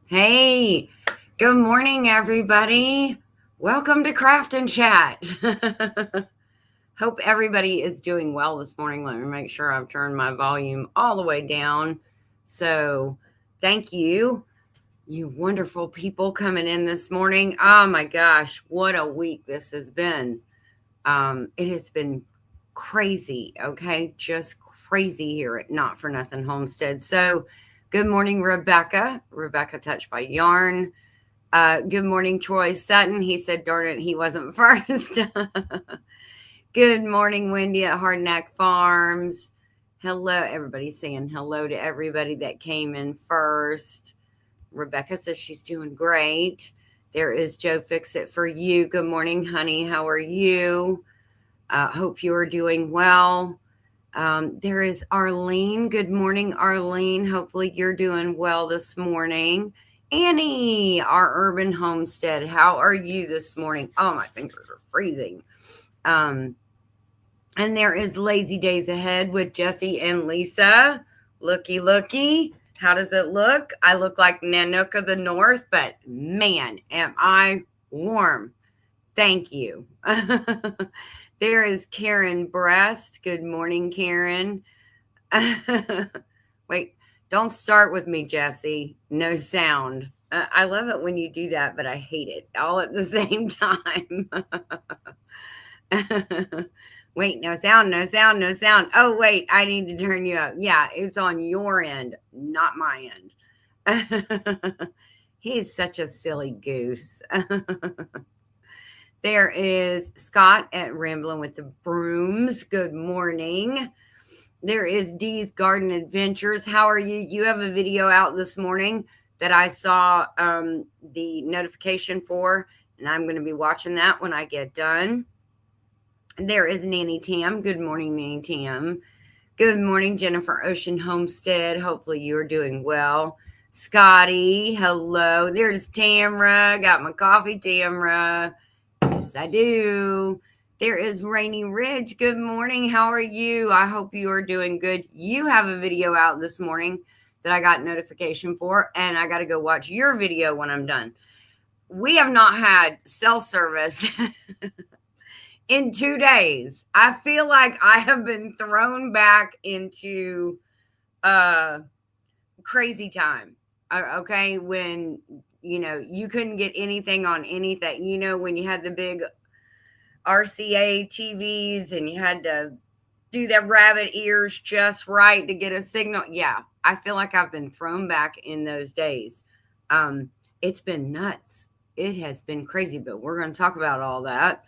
Hey, good morning, everybody. Welcome to Craft and Chat. Hope everybody is doing well this morning. Let me make sure I've turned my volume all the way down. So, thank you, you wonderful people coming in this morning. Oh my gosh, what a week this has been. It has been crazy, okay? Just crazy here at Not For Nothing Homestead. So, good morning, Rebecca. Rebecca Touched by Yarn. Good morning, Troy Sutton. He said, darn it, he wasn't first. Good morning, Wendy at Hardneck Farms. Hello, everybody's saying hello to everybody that came in first. Rebecca says she's doing great. There is Joe Fix It for you. Good morning, honey. How are you? Hope you are doing well. There is Arlene. Good morning, Arlene. Hopefully you're doing well this morning. Annie, our urban homestead. How are you this morning? Oh, my fingers are freezing. And there is Lazy Days Ahead with Jesse and Lisa. Looky. How does it look? I look like Nanook of the North, but man, am I warm. Thank you. There is Karen Breast. Good morning, Karen. Wait, don't start with me, Jesse. No sound. I love it when you do that, but I hate it all at the same time. Wait, no sound. Oh, wait, I need to turn you up. Yeah, it's on your end, not my end. He's such a silly goose. There is Scott at Ramblin' with the Brooms. Good morning. There is Dee's Garden Adventures. How are you? You have a video out this morning that I saw the notification for, and I'm going to be watching that when I get done. There is Nanny Tam. Good morning, Nanny Tam. Good morning, Jennifer Ocean Homestead. Hopefully you're doing well. Scotty, hello. There's Tamra. Got my coffee, Tamra. Yes, I do. There is Rainy Ridge. Good morning. How are you? I hope you are doing good. You have a video out this morning that I got notification for, and I got to go watch your video when I'm done. We have not had cell service in 2 days. I feel like I have been thrown back into crazy time. Okay, when you couldn't get anything on anything. When you had the big RCA TVs and you had to do the rabbit ears just right to get a signal. Yeah, I feel like I've been thrown back in those days. It's been nuts. It has been crazy, but we're going to talk about all that.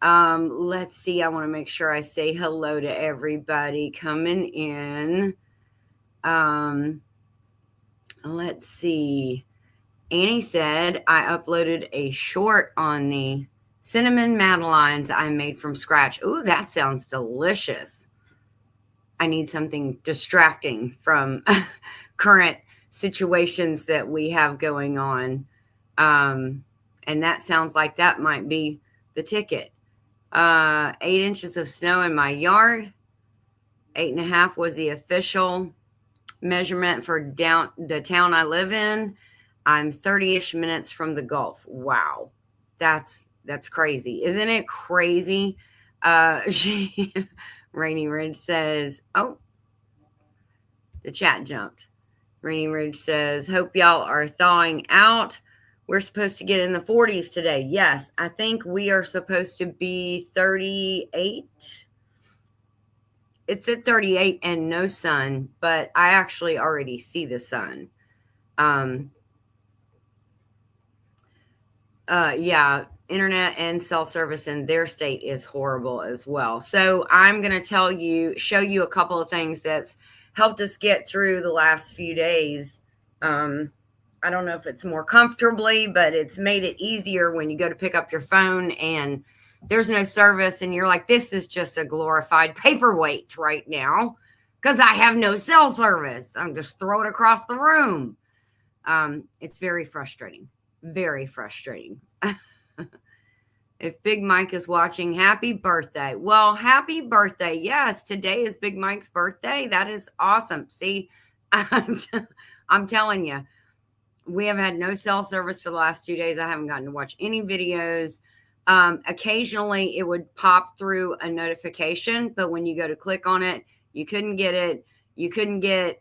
Let's see. I want to make sure I say hello to everybody coming in. Let's see. Annie said I uploaded a short on the cinnamon madeleines I made from scratch. Ooh, that sounds delicious. I need something distracting from current situations that we have going on. And that sounds like that might be the ticket. 8 inches of snow in my yard. 8.5 was the official measurement for the town I live in. I'm 30-ish minutes from the Gulf. Wow. That's crazy. Isn't it crazy? Rainy Ridge says, oh, the chat jumped. Rainy Ridge says, hope y'all are thawing out. We're supposed to get in the 40s today. Yes, I think we are supposed to be 38. It's at 38 and no sun, but I actually already see the sun. Yeah, internet and cell service in their state is horrible as well. So I'm going to show you a couple of things that's helped us get through the last few days. I don't know if it's more comfortably, but it's made it easier when you go to pick up your phone and there's no service and you're like, this is just a glorified paperweight right now because I have no cell service. I'm just throwing it across the room. It's very frustrating. Very frustrating. If Big Mike is watching, happy birthday. Well, happy birthday. Yes, today is Big Mike's birthday. That is awesome. See, I'm telling you, We have had no cell service for the last 2 days. I haven't gotten to watch any videos. Occasionally it would pop through a notification, but when you go to click on it, you couldn't get it. You couldn't get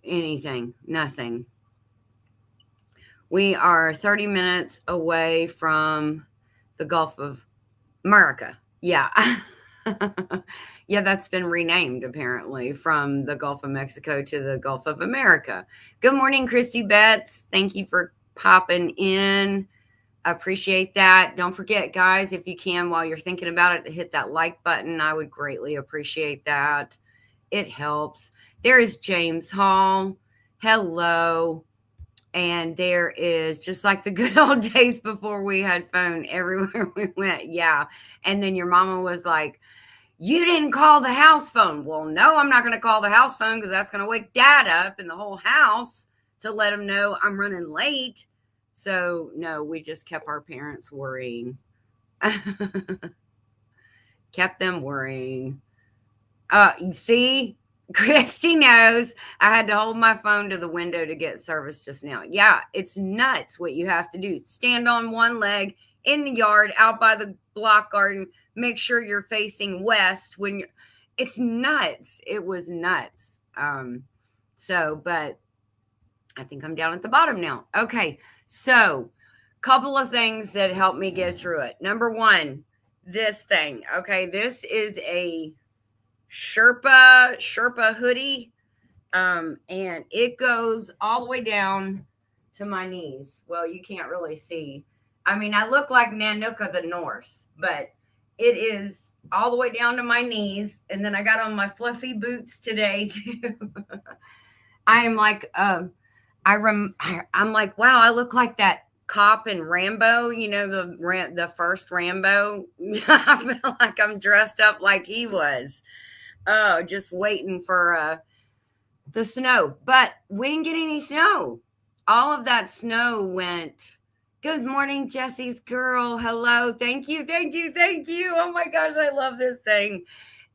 anything, nothing. We are 30 minutes away from the Gulf of America. Yeah. Yeah, that's been renamed apparently from the Gulf of Mexico to the Gulf of America. Good morning, Christy Betts. Thank you for popping in. I appreciate that. Don't forget, guys, if you can, while you're thinking about it, to hit that like button. I would greatly appreciate that. It helps. There is James Hall. Hello. And there is, just like the good old days before we had phone, everywhere we went. Yeah. And then your mama was like, you didn't call the house phone. Well, no, I'm not going to call the house phone because that's going to wake Dad up and the whole house to let him know I'm running late. So, no, we just kept our parents worrying. Kept them worrying. See, Christy knows I had to hold my phone to the window to get service just now. Yeah, it's nuts what you have to do. Stand on one leg in the yard out by the block garden. Make sure you're facing west when you're. It's nuts. It was nuts. But I think I'm down at the bottom now. Okay, so couple of things that helped me get through it. Number one, this thing. Okay, this is a Sherpa hoodie, and it goes all the way down to my knees. Well, you can't really see. I mean, I look like Nanook of the North, but it is all the way down to my knees. And then I got on my fluffy boots today too. I am like, I'm like, wow, I look like that cop in Rambo. You know, the first Rambo. I feel like I'm dressed up like he was. Oh, just waiting for the snow. But we didn't get any snow. All of that snow went. Good morning, Jesse's girl. Hello. Thank you. Thank you. Thank you. Oh my gosh, I love this thing.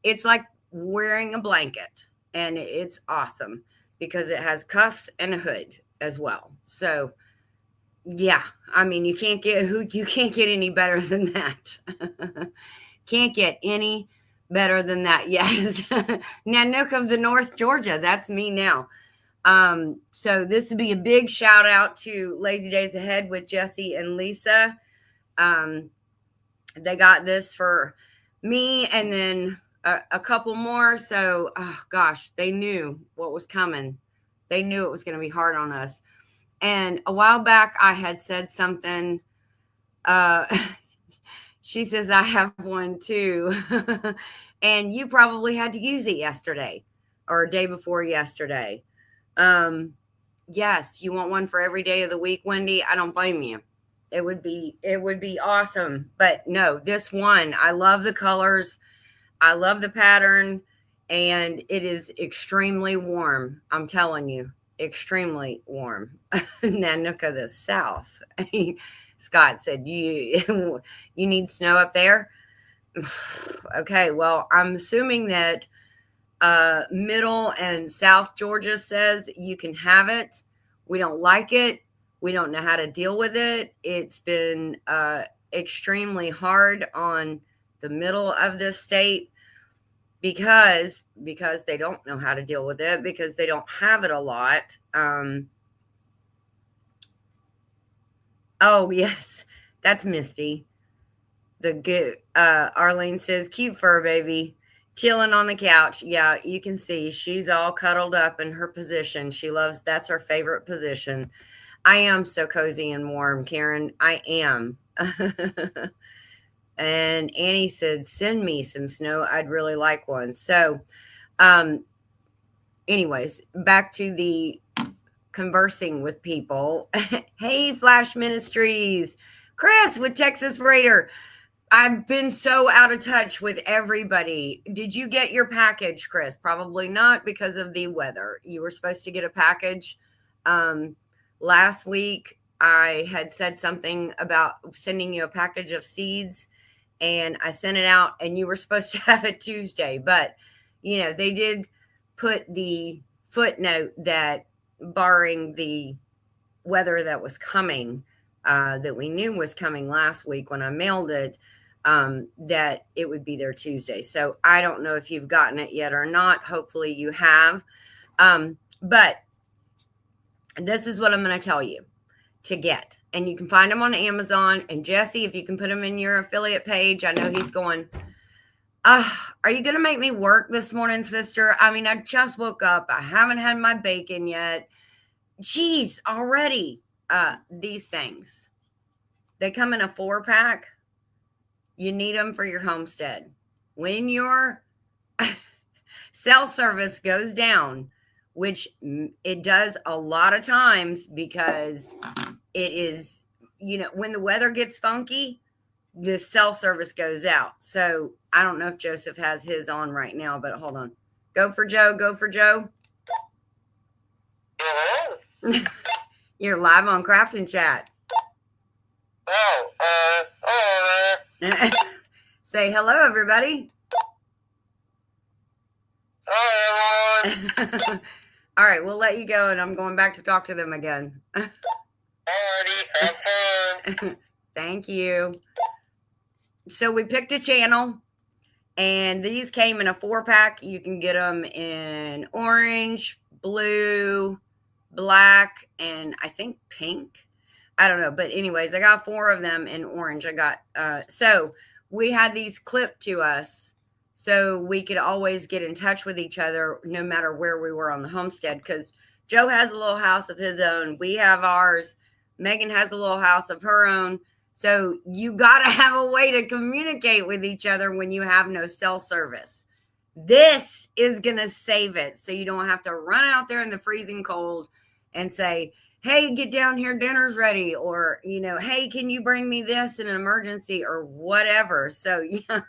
It's like wearing a blanket, and it's awesome because it has cuffs and a hood as well. So yeah, I mean, you can't get any better than that. Can't get any better than that. Yes. Nanook of the North, Georgia. That's me now. So this would be a big shout out to Lazy Days Ahead with Jesse and Lisa. They got this for me and then a couple more. So, oh gosh, they knew what was coming. They knew it was going to be hard on us. And a while back, I had said something. She says, I have one too. And you probably had to use it yesterday or day before yesterday. Yes, you want one for every day of the week, Wendy? I don't blame you. It would be awesome. But no, this one, I love the colors. I love the pattern. And it is extremely warm. I'm telling you, extremely warm. Nanook of the South. Scott said, you need snow up there? Okay, well, I'm assuming that Middle and South Georgia says you can have it. We don't like it. We don't know how to deal with it. It's been extremely hard on the middle of this state because they don't know how to deal with it, because they don't have it a lot. Oh, yes, that's Misty. The good Arlene says, cute fur baby, chilling on the couch. Yeah, you can see she's all cuddled up in her position. That's her favorite position. I am so cozy and warm, Karen. I am. And Annie said, send me some snow. I'd really like one. So, anyways, back to the conversing with people. Hey, Flash Ministries. Chris with Texas Raider. I've been so out of touch with everybody. Did you get your package, Chris? Probably not because of the weather. You were supposed to get a package. Last week, I had said something about sending you a package of seeds, and I sent it out, and you were supposed to have it Tuesday. But, they did put the footnote that barring the weather that was coming, that we knew was coming last week when I mailed it, that it would be there Tuesday. So I don't know if you've gotten it yet or not. Hopefully you have. But this is what I'm going to tell you to get. And you can find them on Amazon. And Jesse, if you can put them in your affiliate page, I know he's going, are you going to make me work this morning, sister? I mean, I just woke up. I haven't had my bacon yet. Jeez, already. These things, they come in a 4-pack. You need them for your homestead. When your cell service goes down, which it does a lot of times because it is, when the weather gets funky, the cell service goes out. So I don't know if Joseph has his on right now, but hold on. Go for Joe. Go for Joe. You're live on Craft and Chat. Say hello, everybody. All right, we'll let you go, and I'm going back to talk to them again. Alrighty, have fun. Thank you. So we picked a channel, and these came in a 4-pack. You can get them in orange, blue, black, and I think pink. I don't know. But anyways, I got 4 of them in orange. So we had these clipped to us so we could always get in touch with each other no matter where we were on the homestead. Because Joe has a little house of his own. We have ours. Megan has a little house of her own. So you got to have a way to communicate with each other when you have no cell service. This is going to save it. So you don't have to run out there in the freezing cold and say, hey, get down here, dinner's ready. Or, hey, can you bring me this in an emergency or whatever. So yeah,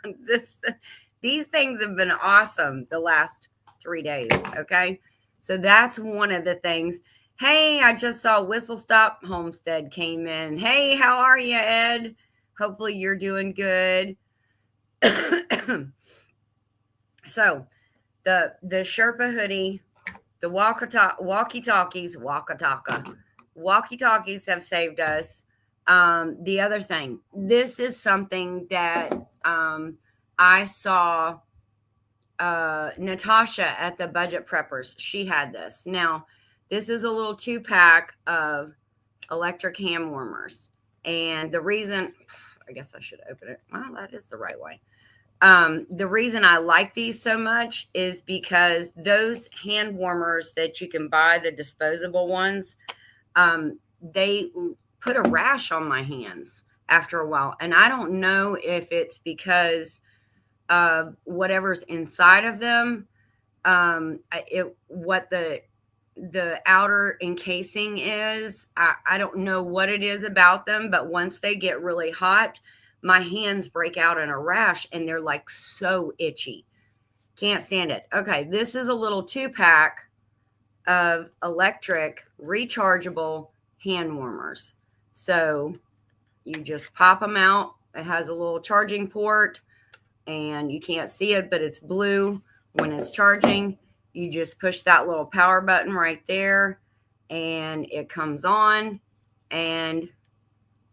these things have been awesome the last 3 days. Okay. So that's one of the things. Hey, I just saw Whistle Stop Homestead came in. Hey, how are you, Ed? Hopefully you're doing good. So the Sherpa hoodie, the walkie-talkies have saved us. The other thing, this is something that I saw Natasha at the Budget Preppers. She had this. Now, this is a little 2-pack of electric hand warmers. And the reason, I guess I should open it. Well, that is the right way. The reason I like these so much is because those hand warmers that you can buy, the disposable ones, they put a rash on my hands after a while. And I don't know if it's because of whatever's inside of them, what the outer encasing is. I don't know what it is about them, but once they get really hot, my hands break out in a rash and they're like so itchy. Can't stand it. Okay, this is a little 2-pack of electric rechargeable hand warmers. So you just pop them out. It has a little charging port and you can't see it, but it's blue when it's charging. You just push that little power button right there and it comes on, and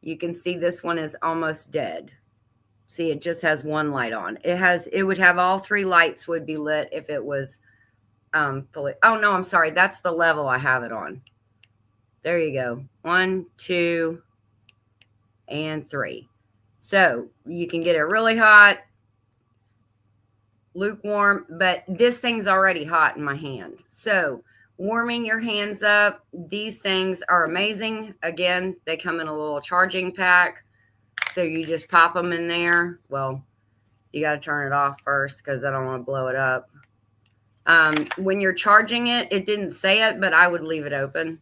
you can see this one is almost dead. See, it just has one light on. It would have all 3 lights would be lit if it was fully. Oh no, I'm sorry. That's the level I have it on. There you go. 1, 2, and 3. So you can get it really hot, lukewarm, but this thing's already hot in my hand. So warming your hands up, these things are amazing. Again, they come in a little charging pack. So you just pop them in there. Well, you got to turn it off first because I don't want to blow it up. When you're charging it, it didn't say it, but I would leave it open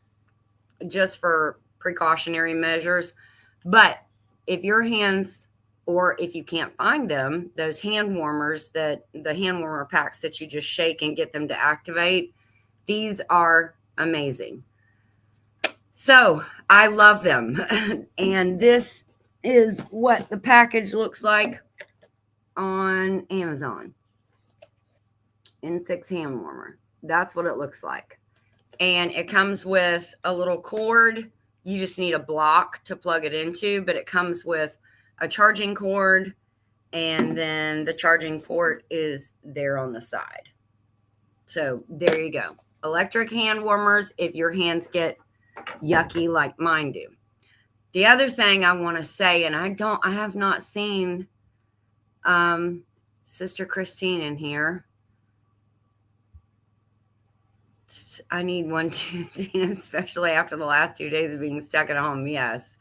just for precautionary measures. But if your hands, or if you can't find them, those hand warmers, the hand warmer packs that you just shake and get them to activate, these are amazing. So I love them. And this is what the package looks like on Amazon. N6 hand warmer. That's what it looks like. and it comes with a little cord. You just need a block to plug it into, but it comes with a charging cord, and then the charging port is there on the side. So there you go. Electric hand warmers if your hands get yucky like mine do. The other thing I want to say, and I have not seen Sister Christine in here. I need one too, especially after the last 2 days of being stuck at home. Yes.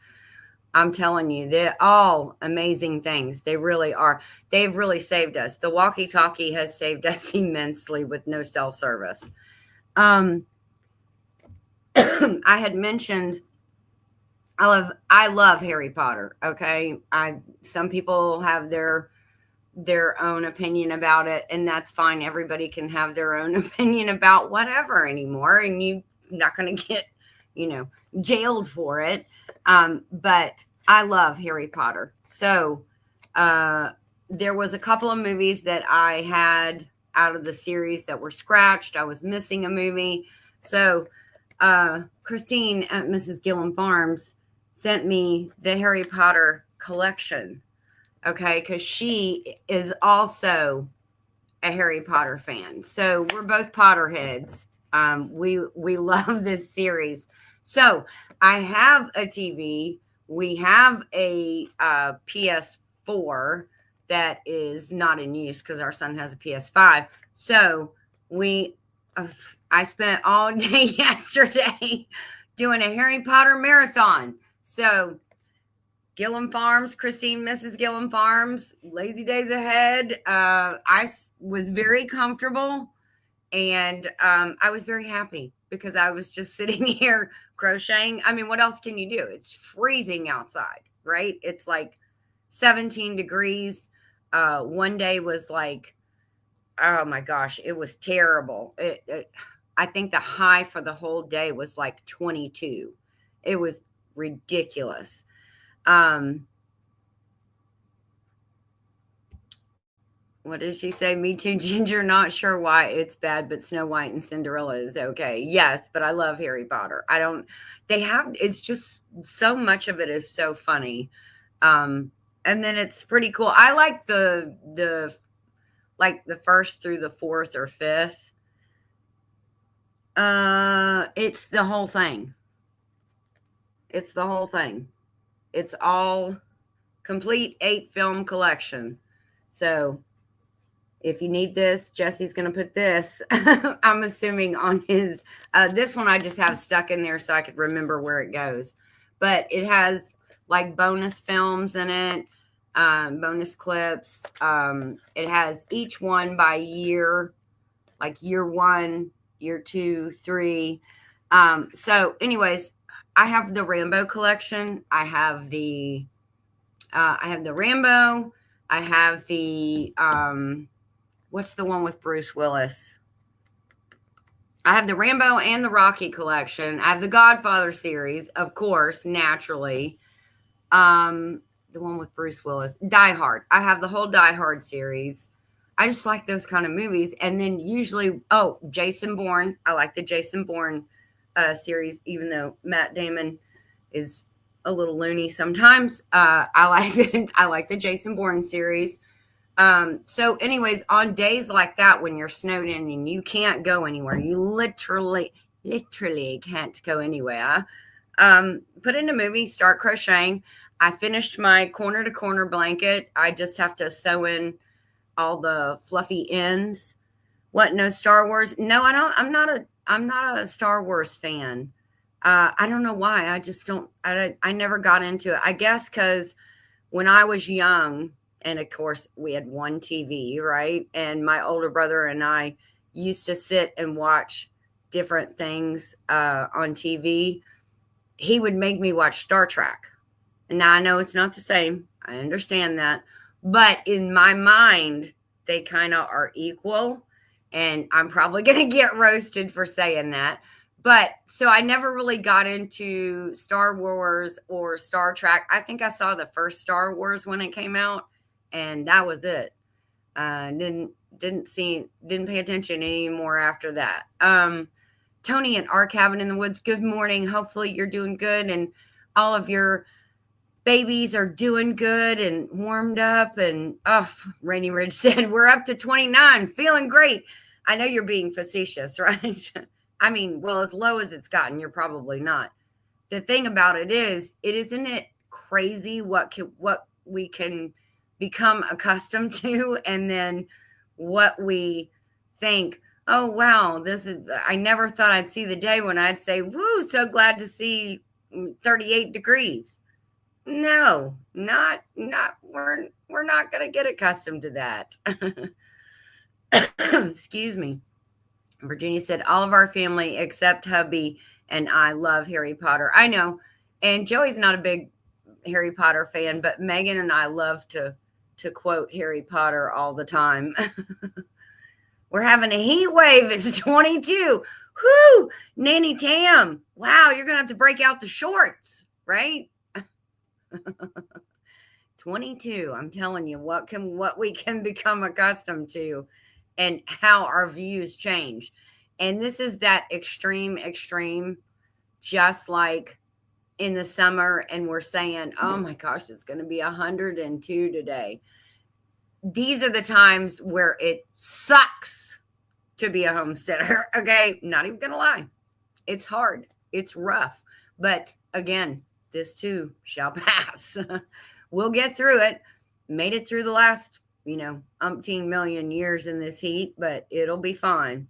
I'm telling you, they're all amazing things. They really are. They've really saved us. The walkie-talkie has saved us immensely with no cell service. I had mentioned I love Harry Potter. Okay. Some people have their own opinion about it, and that's fine. Everybody can have their own opinion about whatever anymore, and you're not going to get, jailed for it. But I love Harry Potter. So there was a couple of movies that I had out of the series that were scratched. I was missing a movie. So Christine at Mrs. Gillum Farms sent me the Harry Potter collection. Okay, because she is also a Harry Potter fan. So we're both Potterheads. We love this series. So I have a TV. We have a PS4 that is not in use because our son has a PS5. So I spent all day yesterday doing a Harry Potter marathon. So Gillum Farms, Christine, Mrs. Gillum Farms, lazy days ahead. I was very comfortable, and I was very happy because I was just sitting here crocheting. I mean, what else can you do? It's freezing outside, right? It's like 17 degrees. One day was like, oh my gosh, it was terrible. I think the high for the whole day was like 22. It was ridiculous. What did she say? Me too, Ginger. Not sure why it's bad, but Snow White and Cinderella is okay. Yes, but I love Harry Potter. It's just so much of it is so funny. And then it's pretty cool. I like the first through the fourth or fifth. It's the whole thing. It's the whole thing. It's all complete 8-film collection. So if you need this, Jesse's going to put this, I'm assuming, on his, this one I just have stuck in there so I could remember where it goes. But it has like bonus films in it, bonus clips. It has each one by year, like year 1, year 2, 3. So anyways, I have the Rambo collection. I have the Rambo. I have the, what's the one with Bruce Willis? I have the Rambo and the Rocky collection. I have the Godfather series, of course, naturally. The one with Bruce Willis. Die Hard. I have the whole Die Hard series. I just like those kind of movies. And then usually, Jason Bourne. I like the Jason Bourne series, even though Matt Damon is a little loony sometimes. I like the Jason Bourne series. So anyways, on days like that, when you're snowed in and you can't go anywhere, you literally can't go anywhere. Put in a movie, start crocheting. I finished my corner to corner blanket. I just have to sew in all the fluffy ends. What? No Star Wars? No, I don't. I'm not a Star Wars fan. I don't know why. I just don't. I never got into it. I guess because when I was young, and of course we had one TV, right? And my older brother and I used to sit and watch different things on TV. He would make me watch Star Trek. And now I know it's not the same. I understand that. But in my mind, they kind of are equal. And I'm probably going to get roasted for saying that. But so I never really got into Star Wars or Star Trek. I think I saw the first Star Wars when it came out, and that was it. Didn't pay attention anymore after that. Tony at Our Cabin in the Woods, good morning. Hopefully you're doing good and all of your babies are doing good and warmed up. And Rainy Ridge said, we're up to 29, feeling great. I know you're being facetious, right? I mean, well, as low as it's gotten, you're probably not. The thing about it is, isn't it crazy what we can become accustomed to, and then what we think, oh wow, I never thought I'd see the day when I'd say, woo, so glad to see 38 degrees. No, not we're not going to get accustomed to that. Excuse me. Virginia said, all of our family except hubby and I love Harry Potter. I know. And Joey's not a big Harry Potter fan, but Megan and I love to quote Harry Potter all the time. We're having a heat wave. It's 22. Whoo! Nanny Tam. Wow, you're going to have to break out the shorts, right? 22. I'm telling you, what we can become accustomed to and how our views change. And this is that extreme, just like in the summer, and we're saying, oh my gosh, it's going to be 102 today. These are the times where it sucks to be a homesteader. Okay, not even going to lie. It's hard. It's rough. But again, this too shall pass. We'll get through it. Made it through the last, umpteen million years in this heat, but it'll be fine.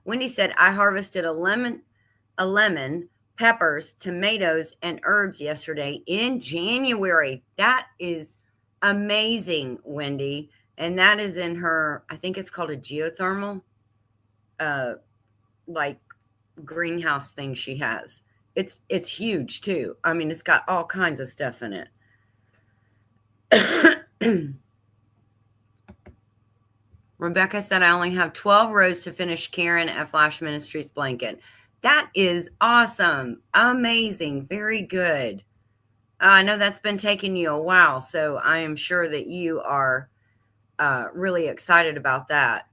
Wendy said, I harvested a lemon, peppers, tomatoes, and herbs yesterday in January. That is amazing, Wendy. And that is in her, I think it's called a geothermal, like greenhouse thing she has. It's huge too. I mean, it's got all kinds of stuff in it. Rebecca said, I only have 12 rows to finish Karen at Flash Ministries blanket. That is awesome. Amazing. Very good. I know that's been taking you a while, so I am sure that you are really excited about that.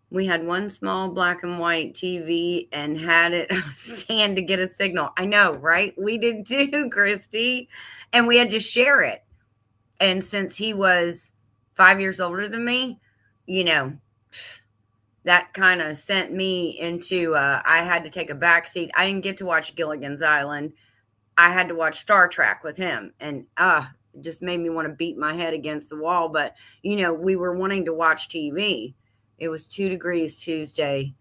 We had one small black and white TV and had it stand to get a signal. I know, right? We did too, Christy. And we had to share it. And since he was 5 years older than me, that kind of sent me into, I had to take a back seat. I didn't get to watch Gilligan's Island. I had to watch Star Trek with him. And it just made me want to beat my head against the wall. But, we were wanting to watch TV. It was 2 degrees Tuesday.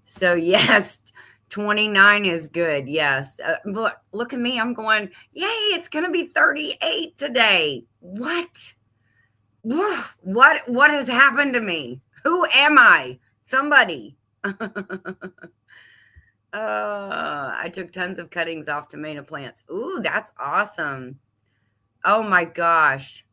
So, yes, 29 is good. Yes. Look at me. I'm going, yay, it's going to be 38 today. What? What has happened to me? Who am I? Somebody. I took tons of cuttings off tomato plants. Ooh, that's awesome. Oh my gosh.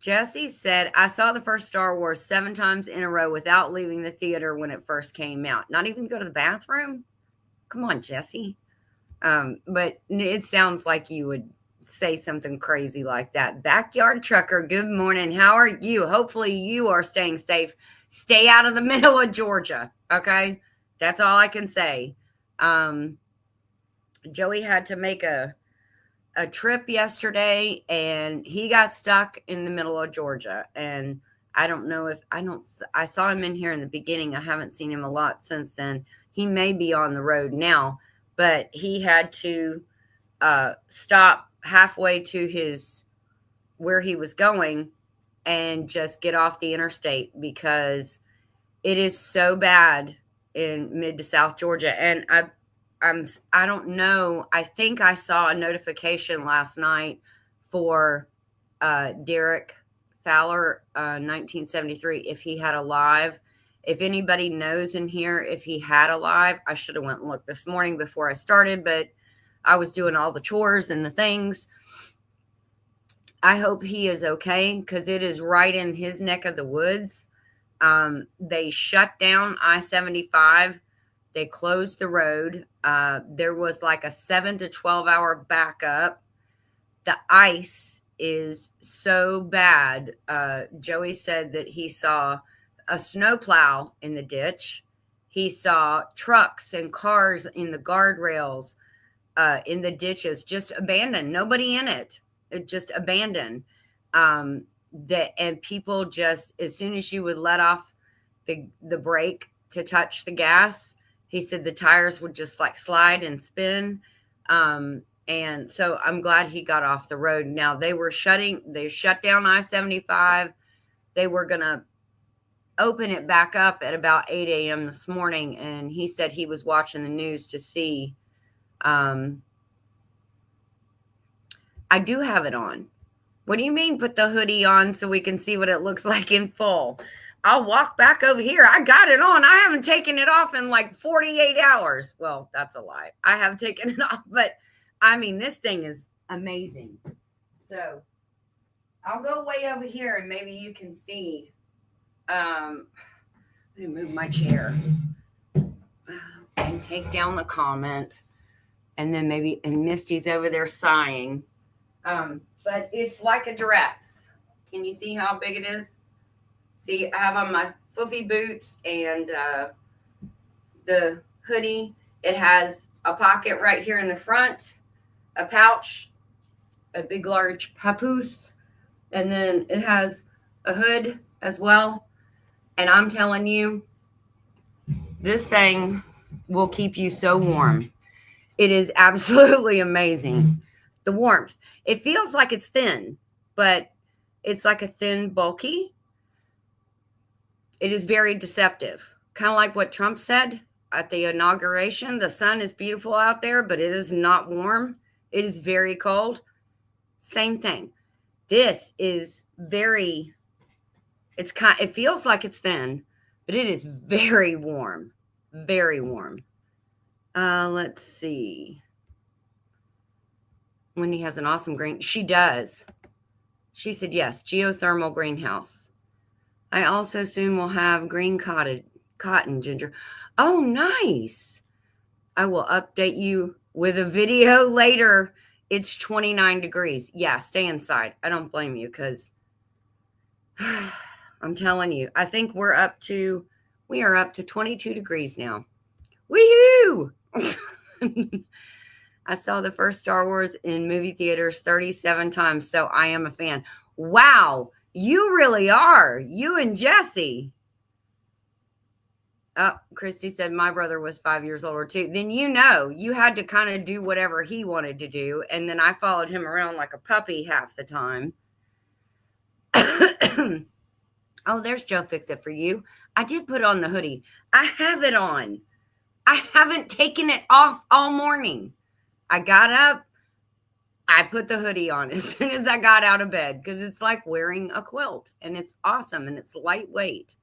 Jesse said, I saw the first Star Wars 7 times in a row without leaving the theater when it first came out. Not even go to the bathroom? Come on, Jesse. But it sounds like you would say something crazy like that. Backyard Trucker, good morning. How are you? Hopefully you are staying safe. Stay out of the middle of Georgia, okay? That's all I can say. Joey had to make a trip yesterday, and he got stuck in the middle of Georgia. And I don't know if I saw him in here in the beginning. I haven't seen him a lot since then. He may be on the road now, but he had to stop halfway to where he was going and just get off the interstate because it is so bad in mid to South Georgia. And I don't know. I think I saw a notification last night for Derek Fowler, 1973, if he had a live. If anybody knows in here if he had a live, I should have went and looked this morning before I started, but I was doing all the chores and the things. I hope he is okay because it is right in his neck of the woods. They shut down I-75. They closed the road. There was like a 7 to 12 hour backup. The ice is so bad. Joey said that he saw a snowplow in the ditch He saw trucks and cars in the guardrails, in the ditches, just abandoned, nobody in it, just abandoned. And people just, as soon as you would let off the brake to touch the gas, he said the tires would just like slide and spin. And so I'm glad he got off the road. Now they shut down I-75. They were going to open it back up at about 8 a.m. this morning. And he said he was watching the news to see. I do have it on. What do you mean put the hoodie on so we can see what it looks like in full? I'll walk back over here. I got it on. I haven't taken it off in like 48 hours. Well, that's a lie. I have taken it off, but I mean, this thing is amazing. So I'll go way over here and maybe you can see. Let me move my chair and take down the comment. And then and Misty's over there sighing. But it's like a dress. Can you see how big it is? See, I have on my foofy boots and the hoodie. It has a pocket right here in the front, a pouch, a big large papoose, and then it has a hood as well. And I'm telling you, this thing will keep you so warm. It is absolutely amazing. The warmth. It feels like it's thin, but it's like a thin, bulky. It is very deceptive. Kind of like what Trump said at the inauguration. The sun is beautiful out there, but it is not warm. It is very cold. Same thing. This is it feels like it's thin, but it is very warm. Very warm. Let's see. Wendy has an awesome green. She does. She said, yes, geothermal greenhouse. I also soon will have green cotton ginger. Oh, nice. I will update you with a video later. It's 29 degrees. Yeah, stay inside. I don't blame you because I'm telling you, I think we are up to 22 degrees now. Woohoo! I saw the first Star Wars in movie theaters 37 times, so I am a fan. Wow, you really are. You and Jesse. Oh, Christy said my brother was 5 years older too. Then you had to kind of do whatever he wanted to do, and then I followed him around like a puppy half the time. Oh, there's Joe Fix It for you. I did put on the hoodie. I have it on. I haven't taken it off all morning. I got up. I put the hoodie on as soon as I got out of bed because it's like wearing a quilt and it's awesome and it's lightweight.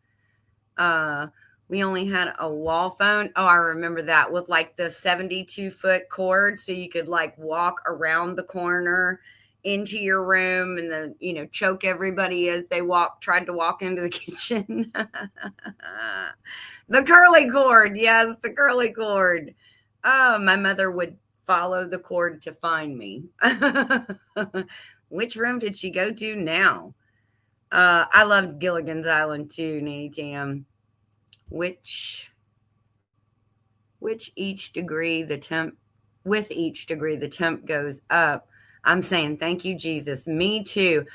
We only had a wall phone. Oh, I remember that with like the 72-foot cord so you could like walk around the corner into your room and then, choke everybody as they tried to walk into the kitchen. The curly cord. Yes, the curly cord. Oh, my mother would follow the cord to find me. Which room did she go to now? I loved Gilligan's Island too, Nanny Tam. With each degree the temp goes up. I'm saying thank you, Jesus. Me too.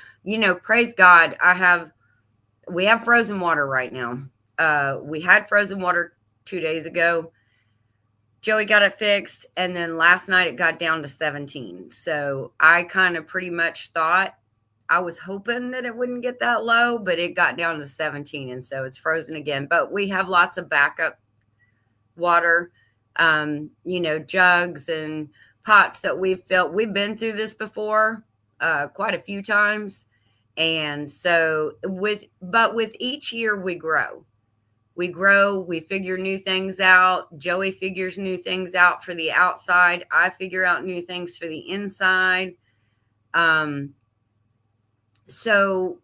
Praise God. We have frozen water right now. We had frozen water 2 days ago. Joey got it fixed, and then last night it got down to 17. So I kind of pretty much thought, I was hoping that it wouldn't get that low, but it got down to 17, and so it's frozen again. But we have lots of backup water, jugs and pots that we've filled. We've been through this before quite a few times. And so with each year we grow. We figure new things out. Joey figures new things out for the outside. I figure out new things for the inside. So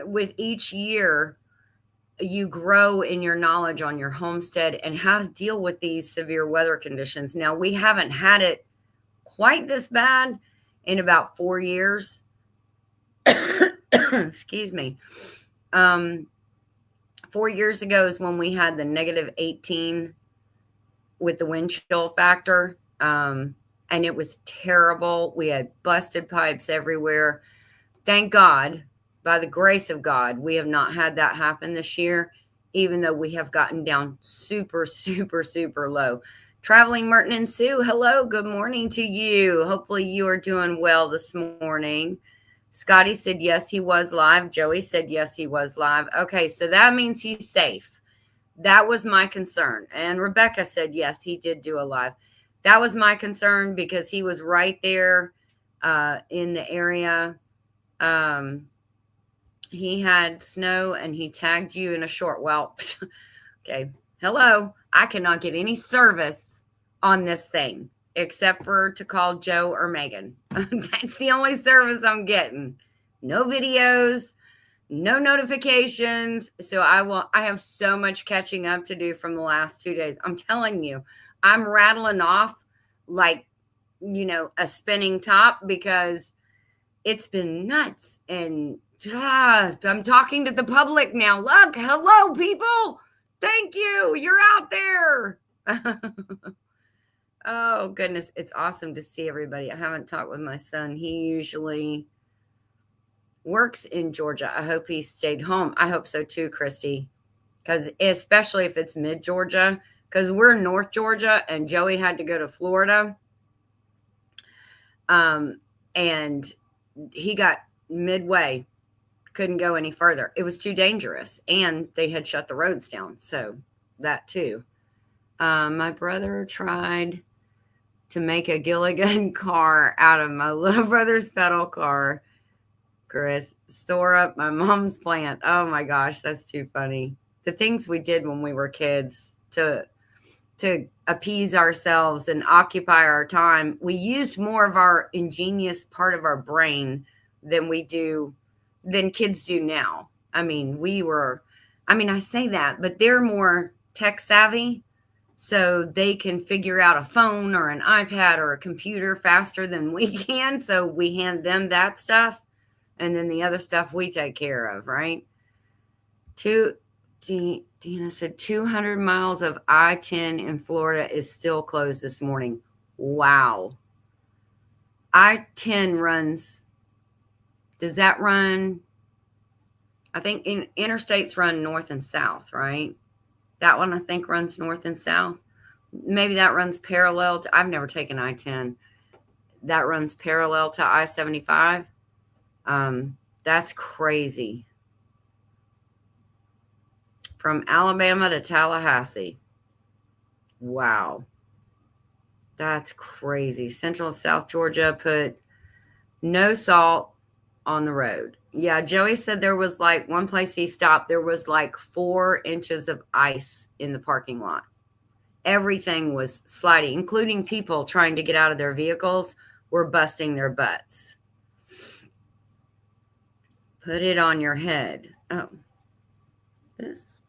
with each year, you grow in your knowledge on your homestead and how to deal with these severe weather conditions. Now, we haven't had it quite this bad in about 4 years. Excuse me. 4 years ago is when we had the negative 18 with the wind chill factor. And it was terrible. We had busted pipes everywhere. Thank God, by the grace of God, we have not had that happen this year, even though we have gotten down super, super, super low. Traveling Merton and Sue, hello, good morning to you. Hopefully you are doing well this morning. Scotty said yes, he was live. Joey said yes, he was live. Okay, so that means he's safe. That was my concern. And Rebecca said yes, he did do a live. That was my concern because he was right there in the area. He had snow and he tagged you in a short. Well, okay. Hello. I cannot get any service on this thing except for to call Joe or Megan. That's the only service I'm getting. No videos, no notifications. So I have so much catching up to do from the last 2 days. I'm telling you, I'm rattling off like, a spinning top because it's been nuts. And I'm talking to the public now. Look, hello, people. Thank you. You're out there. Oh, goodness. It's awesome to see everybody. I haven't talked with my son. He usually works in Georgia. I hope he stayed home. I hope so too, Christy, because especially if it's mid-Georgia, because we're North Georgia and Joey had to go to Florida. And he got midway, couldn't go any further. It was too dangerous, and they had shut the roads down. So that too. My brother tried to make a Gilligan car out of my little brother's pedal car. Chris, store up my mom's plant. Oh my gosh, that's too funny. The things we did when we were kids to appease ourselves and occupy our time. We used more of our ingenious part of our brain than kids do now. I say that, but they're more tech savvy. So they can figure out a phone or an iPad or a computer faster than we can. So we hand them that stuff. And then the other stuff we take care of, right? Dina said 200 miles of I-10 in Florida is still closed this morning. Wow. I-10 runs. Does that run? I think interstates run north and south, right? That one, I think, runs north and south. Maybe that runs parallel to, I've never taken I-10. That runs parallel to I-75. That's crazy. From Alabama to Tallahassee. Wow. That's crazy. Central South Georgia put no salt on the road. Yeah, Joey said there was one place he stopped, there was 4 inches of ice in the parking lot. Everything was sliding, including people trying to get out of their vehicles were busting their butts. Put it on your head. Oh, this.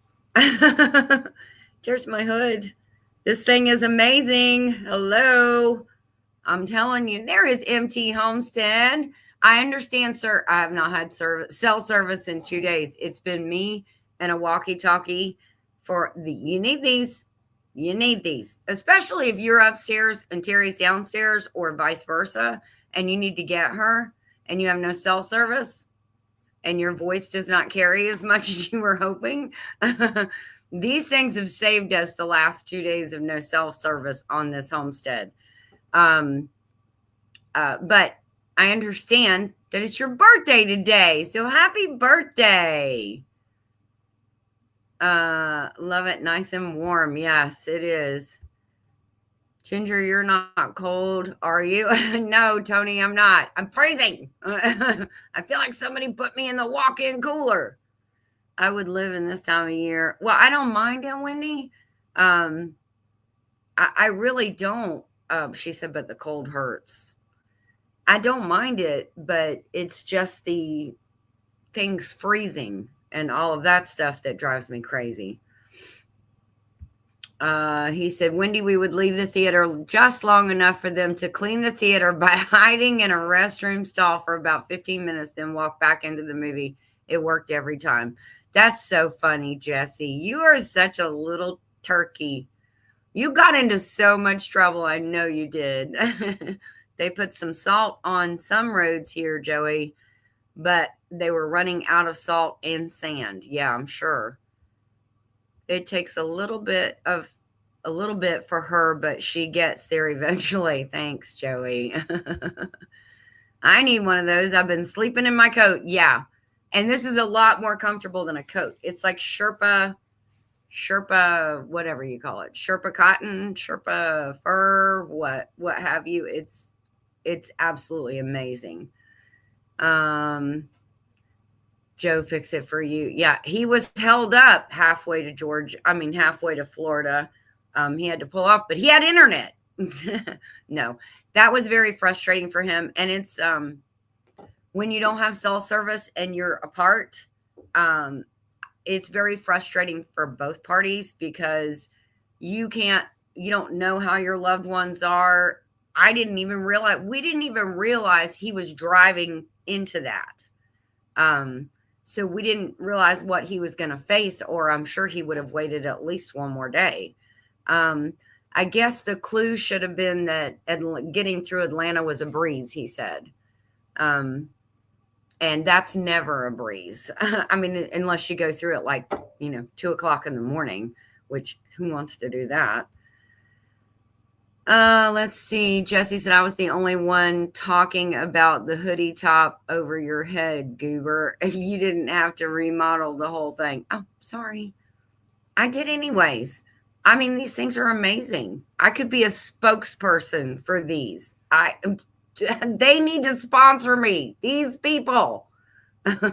There's my hood. This thing is amazing. Hello. I'm telling you, there is MT Homestead. I understand, sir. I have not had cell service in 2 days. It's been me and a walkie-talkie you need these. You need these, especially if you're upstairs and Terry's downstairs or vice versa, and you need to get her and you have no cell service and your voice does not carry as much as you were hoping. These things have saved us the last 2 days of no cell service on this homestead. But I understand that it's your birthday today. So happy birthday. Love it. Nice and warm. Yes, it is. Ginger, you're not cold, are you? No, Tony, I'm not. I'm freezing. I feel like somebody put me in the walk-in cooler. I would live in this time of year. Well, I don't mind it, Wendy. I really don't. She said, but the cold hurts. I don't mind it, but it's just the things freezing and all of that stuff that drives me crazy. He said, Wendy, we would leave the theater just long enough for them to clean the theater by hiding in a restroom stall for about 15 minutes, then walk back into the movie. It worked every time. That's so funny, Jesse. You are such a little turkey. You got into so much trouble. I know you did. They put some salt on some roads here, Joey, but they were running out of salt and sand. Yeah, I'm sure. It takes a little bit for her, but she gets there eventually. Thanks, Joey. I need one of those. I've been sleeping in my coat. Yeah. And this is a lot more comfortable than a coat. It's like Sherpa, whatever you call it. Sherpa cotton, Sherpa fur, what have you. It's absolutely amazing. Joe, fix it for you. Yeah, he was held up halfway to Florida. He had to pull off, but he had internet. No, that was very frustrating for him. And it's when you don't have cell service and you're apart, it's very frustrating for both parties because you don't know how your loved ones are. We didn't even realize he was driving into that. So we didn't realize what he was going to face, or I'm sure he would have waited at least one more day. I guess the clue should have been that getting through Atlanta was a breeze, he said. And that's never a breeze. I mean, unless you go through it 2:00 in the morning, which who wants to do that? Let's see. Jesse said, I was the only one talking about the hoodie top over your head, Goober. You didn't have to remodel the whole thing. Oh, sorry. I did anyways. I mean, these things are amazing. I could be a spokesperson for these. They need to sponsor me. These people. Jesse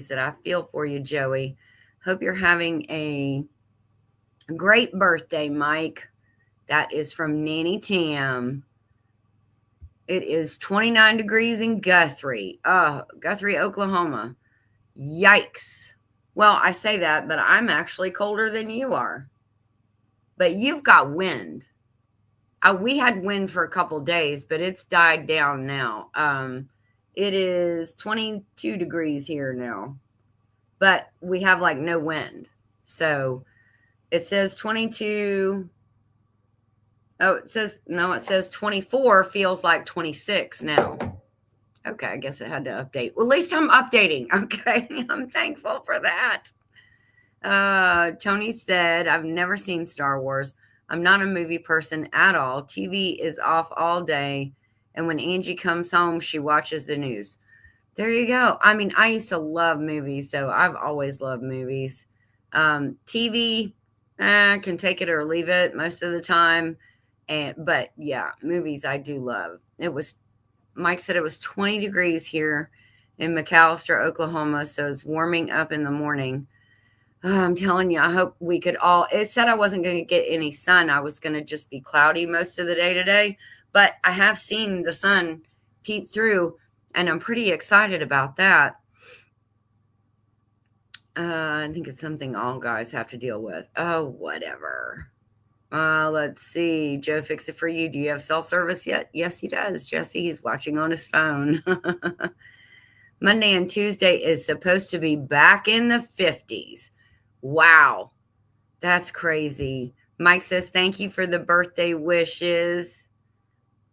said, I feel for you, Joey. Hope you're having a great birthday, Mike. That is from Nanny Tam. It is 29 degrees in Guthrie. Guthrie, Oklahoma. Yikes. Well, I say that, but I'm actually colder than you are. But you've got wind. We had wind for a couple days, but it's died down now. It is 22 degrees here now. But we have no wind. So it says 22. Oh, it says 24 feels like 26 now. Okay, I guess it had to update. Well, at least I'm updating. Okay, I'm thankful for that. Tony said, I've never seen Star Wars. I'm not a movie person at all. TV is off all day. And when Angie comes home, she watches the news. There you go. I mean, I used to love movies, though. I've always loved movies. TV, I can take it or leave it most of the time. But yeah, movies I do love. Mike said it was 20 degrees here in McAlester, Oklahoma. So it's warming up in the morning. I'm telling you, I hope we could all. It said I wasn't going to get any sun. I was going to just be cloudy most of the day today. But I have seen the sun peep through, and I'm pretty excited about that. I think it's something all guys have to deal with. Oh, whatever. Let's see. Joe, fix it for you. Do you have cell service yet? Yes, he does. Jesse, he's watching on his phone. Monday and Tuesday is supposed to be back in the 50s. Wow. That's crazy. Mike says, thank you for the birthday wishes.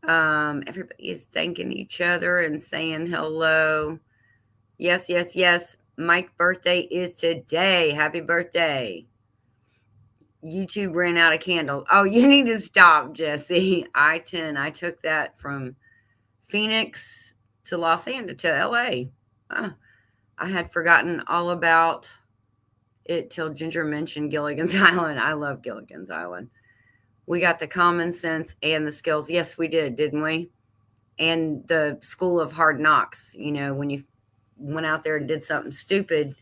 Everybody is thanking each other and saying hello. Yes, yes, yes. Mike's birthday is today. Happy birthday. YouTube ran out of candles. Oh, you need to stop, Jesse. I-10. I took that from Phoenix to Los Angeles to LA. I had forgotten all about it till Ginger mentioned Gilligan's Island. I love Gilligan's Island. We got the common sense and the skills. Yes, we did, didn't we? And the school of hard knocks. You know, when you went out there and did something stupid,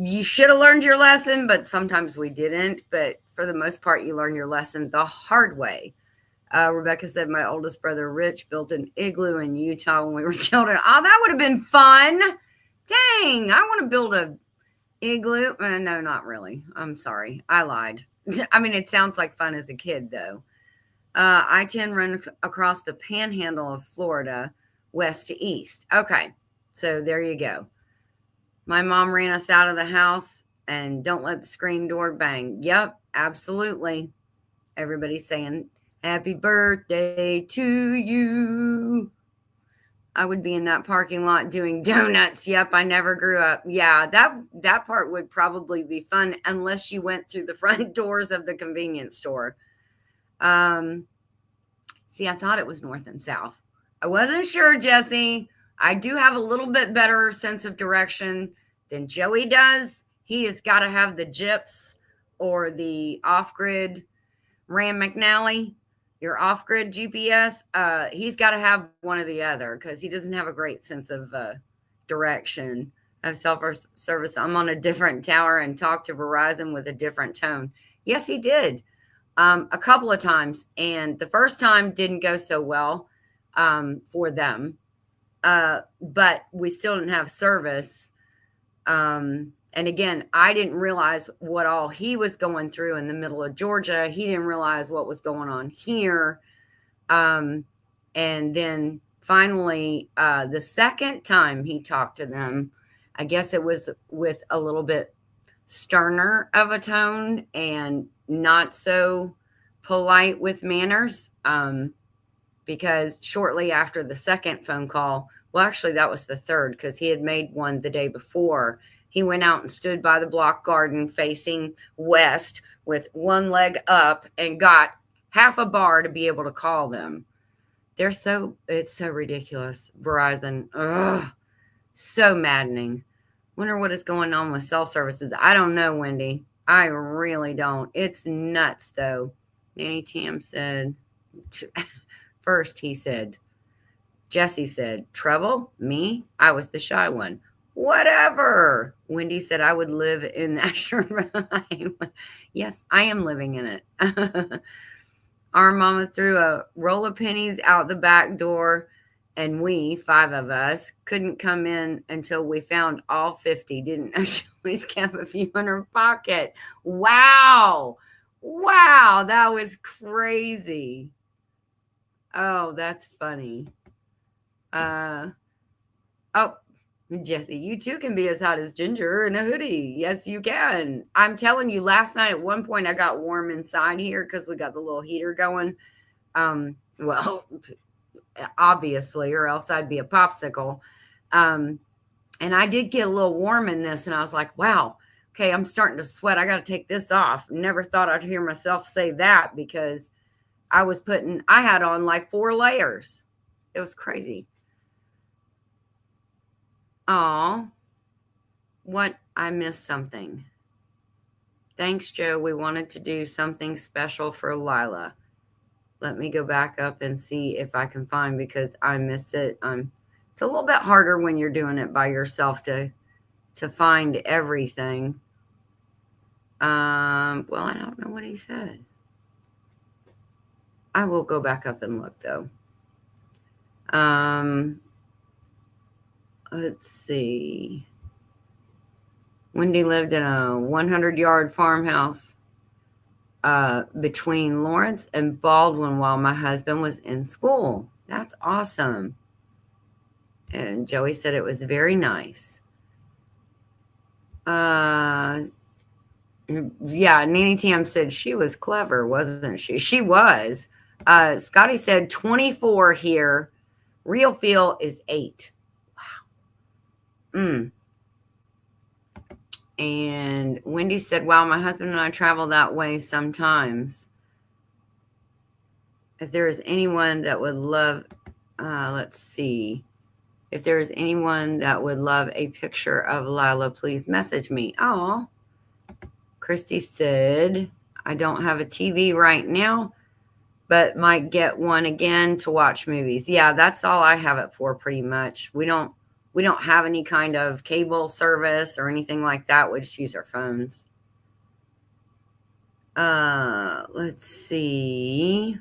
you should have learned your lesson, but sometimes we didn't. But for the most part, you learn your lesson the hard way. Rebecca said, my oldest brother, Rich, built an igloo in Utah when we were children. Oh, that would have been fun. Dang, I want to build a igloo. No, not really. I'm sorry. I lied. I mean, it sounds like fun as a kid, though. I-10 runs across the panhandle of Florida, west to east. Okay. So there you go. My mom ran us out of the house, and don't let the screen door bang. Yep, absolutely. Everybody's saying, happy birthday to you. I would be in that parking lot doing donuts. Yep, I never grew up. Yeah, that part would probably be fun unless you went through the front doors of the convenience store. See, I thought it was north and south. I wasn't sure, Jesse. I do have a little bit better sense of direction than Joey does. He has got to have the GIPS or the off-grid Rand McNally, your off-grid GPS. He's got to have one or the other because he doesn't have a great sense of direction of self-service. I'm on a different tower and talked to Verizon with a different tone. Yes, he did. A couple of times, and the first time didn't go so well for them, but we still didn't have service. And again, I didn't realize what all he was going through in the middle of Georgia. He didn't realize what was going on here. And then finally, the second time he talked to them, I guess it was with a little bit sterner of a tone and not so polite with manners, because shortly after the second phone call, well, actually that was the third because he had made one the day before. He went out and stood by the block garden facing west with one leg up and got half a bar to be able to call them. It's so ridiculous. Verizon, so maddening. Wonder what is going on with cell services. I don't know, Wendy. I really don't. It's nuts, though. Nanny Tam said, first he said, Jesse said, trouble? Me? I was the shy one. Whatever. Wendy said, I would live in that shrine. Yes, I am living in it. Our mama threw a roll of pennies out the back door, and we, 5 of us, couldn't come in until we found all 50. Didn't know she always kept a few in her pocket. Wow. Wow, that was crazy. Oh, that's funny. Oh, Jesse, you too can be as hot as Ginger in a hoodie. Yes, you can. I'm telling you, last night at one point I got warm inside here because we got the little heater going. Well, obviously, or else I'd be a popsicle. And I did get a little warm in this, and I was like, wow, okay, I'm starting to sweat. I got to take this off. Never thought I'd hear myself say that because I had on like 4 layers. It was crazy. Oh, what? I missed something. Thanks, Joe. We wanted to do something special for Lila. Let me go back up and see if I can find, because I missed it. It's a little bit harder when you're doing it by yourself to find everything. Well, I don't know what he said. I will go back up and look, though. Let's see. Wendy lived in a 100-yard farmhouse between Lawrence and Baldwin while my husband was in school. That's awesome. And Joey said it was very nice. Yeah, Nanny Tam said she was clever, wasn't she? She was. Scotty said 24 here. Real feel is 8. Wow. And Wendy said, wow, my husband and I travel that way sometimes. If there is anyone that would love, let's see. If there is anyone that would love a picture of Lila, please message me. Oh, Christy said, I don't have a TV right now, but might get one again to watch movies. Yeah, that's all I have it for pretty much. We don't have any kind of cable service or anything like that. We just use our phones. Let's see.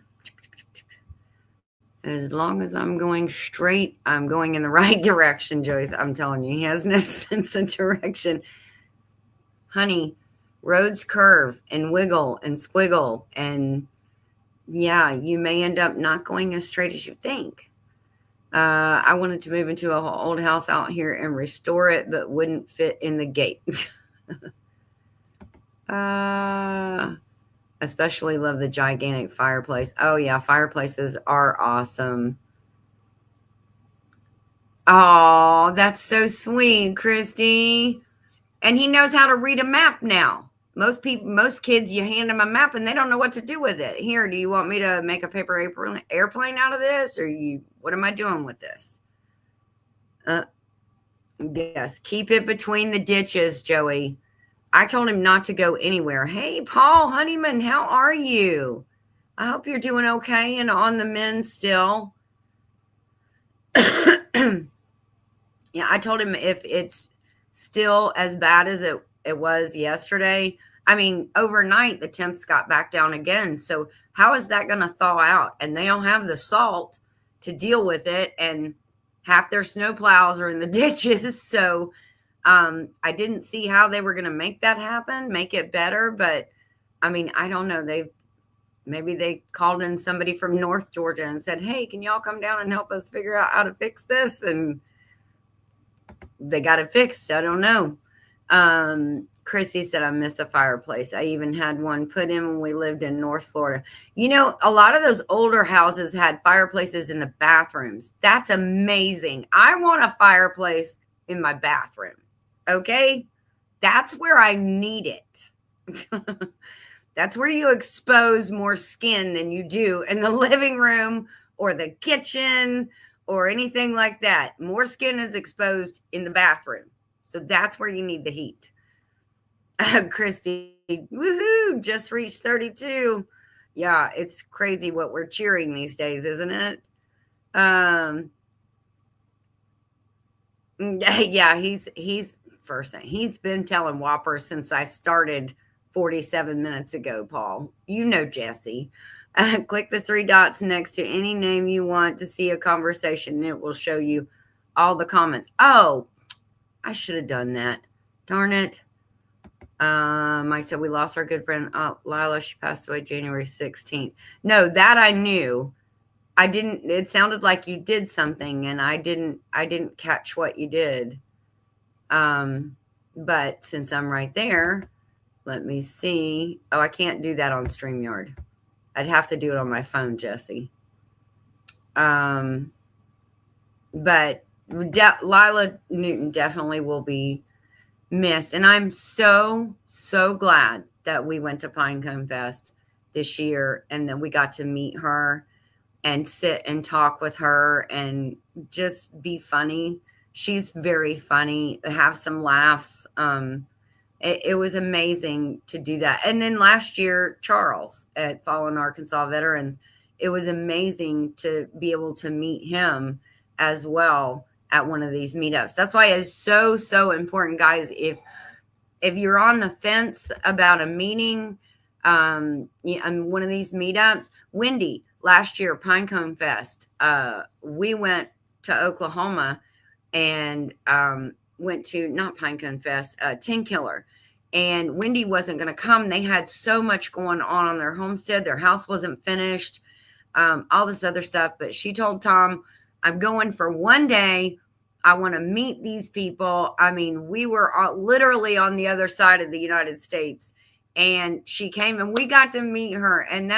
As long as I'm going straight, I'm going in the right direction, Joyce. I'm telling you, he has no sense of direction. Honey, roads curve and wiggle and squiggle. And yeah, you may end up not going as straight as you think. I wanted to move into an old house out here and restore it, but wouldn't fit in the gate. Especially love the gigantic fireplace. Oh, yeah, fireplaces are awesome. Oh, that's so sweet, Christy. And he knows how to read a map now. Most kids, you hand them a map and they don't know what to do with it. Here, do you want me to make a paper airplane out of this, or what am I doing with this? Yes, keep it between the ditches, Joey. I told him not to go anywhere. Hey, Paul Honeyman, how are you? I hope you're doing okay and on the mend still. Yeah, I told him if it's still as bad as it was yesterday, I mean, overnight the temps got back down again. So how is that going to thaw out? And they don't have the salt to deal with it. And half their snow plows are in the ditches. So I didn't see how they were going to make that happen, make it better. But I mean, I don't know. Maybe they called in somebody from North Georgia and said, hey, can y'all come down and help us figure out how to fix this? And they got it fixed. I don't know. Chrissy said, I miss a fireplace. I even had one put in when we lived in North Florida. You know, a lot of those older houses had fireplaces in the bathrooms. That's amazing. I want a fireplace in my bathroom. Okay? That's where I need it. That's where you expose more skin than you do in the living room or the kitchen or anything like that. More skin is exposed in the bathroom. So that's where you need the heat. Christy, woohoo, just reached 32. Yeah, it's crazy what we're cheering these days, isn't it? Yeah, he's first thing. He's been telling Whoppers since I started 47 minutes ago, Paul. You know Jesse. Click the 3 dots next to any name you want to see a conversation, and it will show you all the comments. Oh, I should have done that. Darn it. Mike said we lost our good friend Lila. She passed away January 16th. No, that I knew. I didn't. It sounded like you did something, and I didn't catch what you did. But since I'm right there, let me see. Oh, I can't do that on StreamYard. I'd have to do it on my phone, Jesse. But Lila Newton definitely will be missed. And I'm so, so glad that we went to Pinecone Fest this year and that we got to meet her and sit and talk with her and just be funny. She's very funny, have some laughs. It was amazing to do that. And then last year, Charles at Fallen Arkansas Veterans, it was amazing to be able to meet him as well at one of these meetups. That's why it's so, so important, guys. If you're on the fence about a meeting, on one of these meetups, Wendy, last year, Pinecone Fest, we went to Oklahoma and went to, not Pinecone Fest, Tin Killer. And Wendy wasn't going to come. They had so much going on their homestead. Their house wasn't finished, all this other stuff. But she told Tom, I'm going for one day. I want to meet these people. I mean, we were literally on the other side of the United States. And she came and we got to meet her. And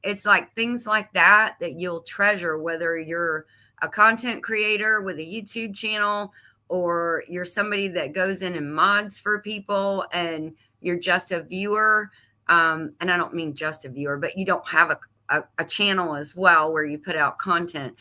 it's like things like that you'll treasure, whether you're a content creator with a YouTube channel or you're somebody that goes in and mods for people and you're just a viewer. And I don't mean just a viewer, but you don't have a channel as well where you put out content.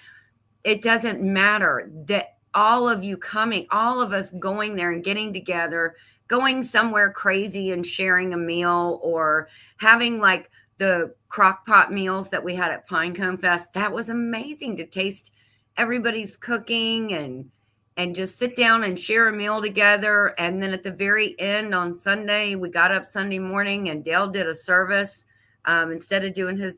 It doesn't matter that all of you coming, all of us going there and getting together, going somewhere crazy and sharing a meal or having like the crock pot meals that we had at Pinecone Fest. That was amazing to taste everybody's cooking and just sit down and share a meal together. And then at the very end on Sunday, we got up Sunday morning and Dale did a service instead of doing his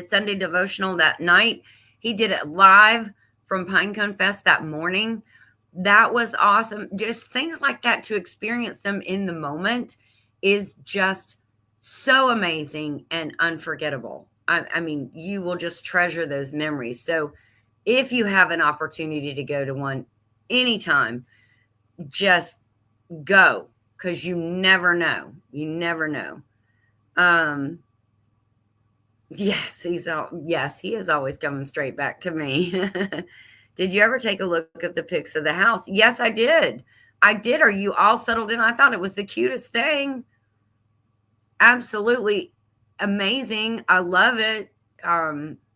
Sunday devotional that night. He did it live from Pinecone Fest that morning. That was awesome. Just things like that, to experience them in the moment is just so amazing and unforgettable. I mean, you will just treasure those memories. So if you have an opportunity to go to one anytime, just go, because you never know. You never know. Yes, he is always coming straight back to me. Did you ever take a look at the pics of the house? Yes, I did. Are you all settled in? I thought it was the cutest thing. Absolutely amazing. I love it.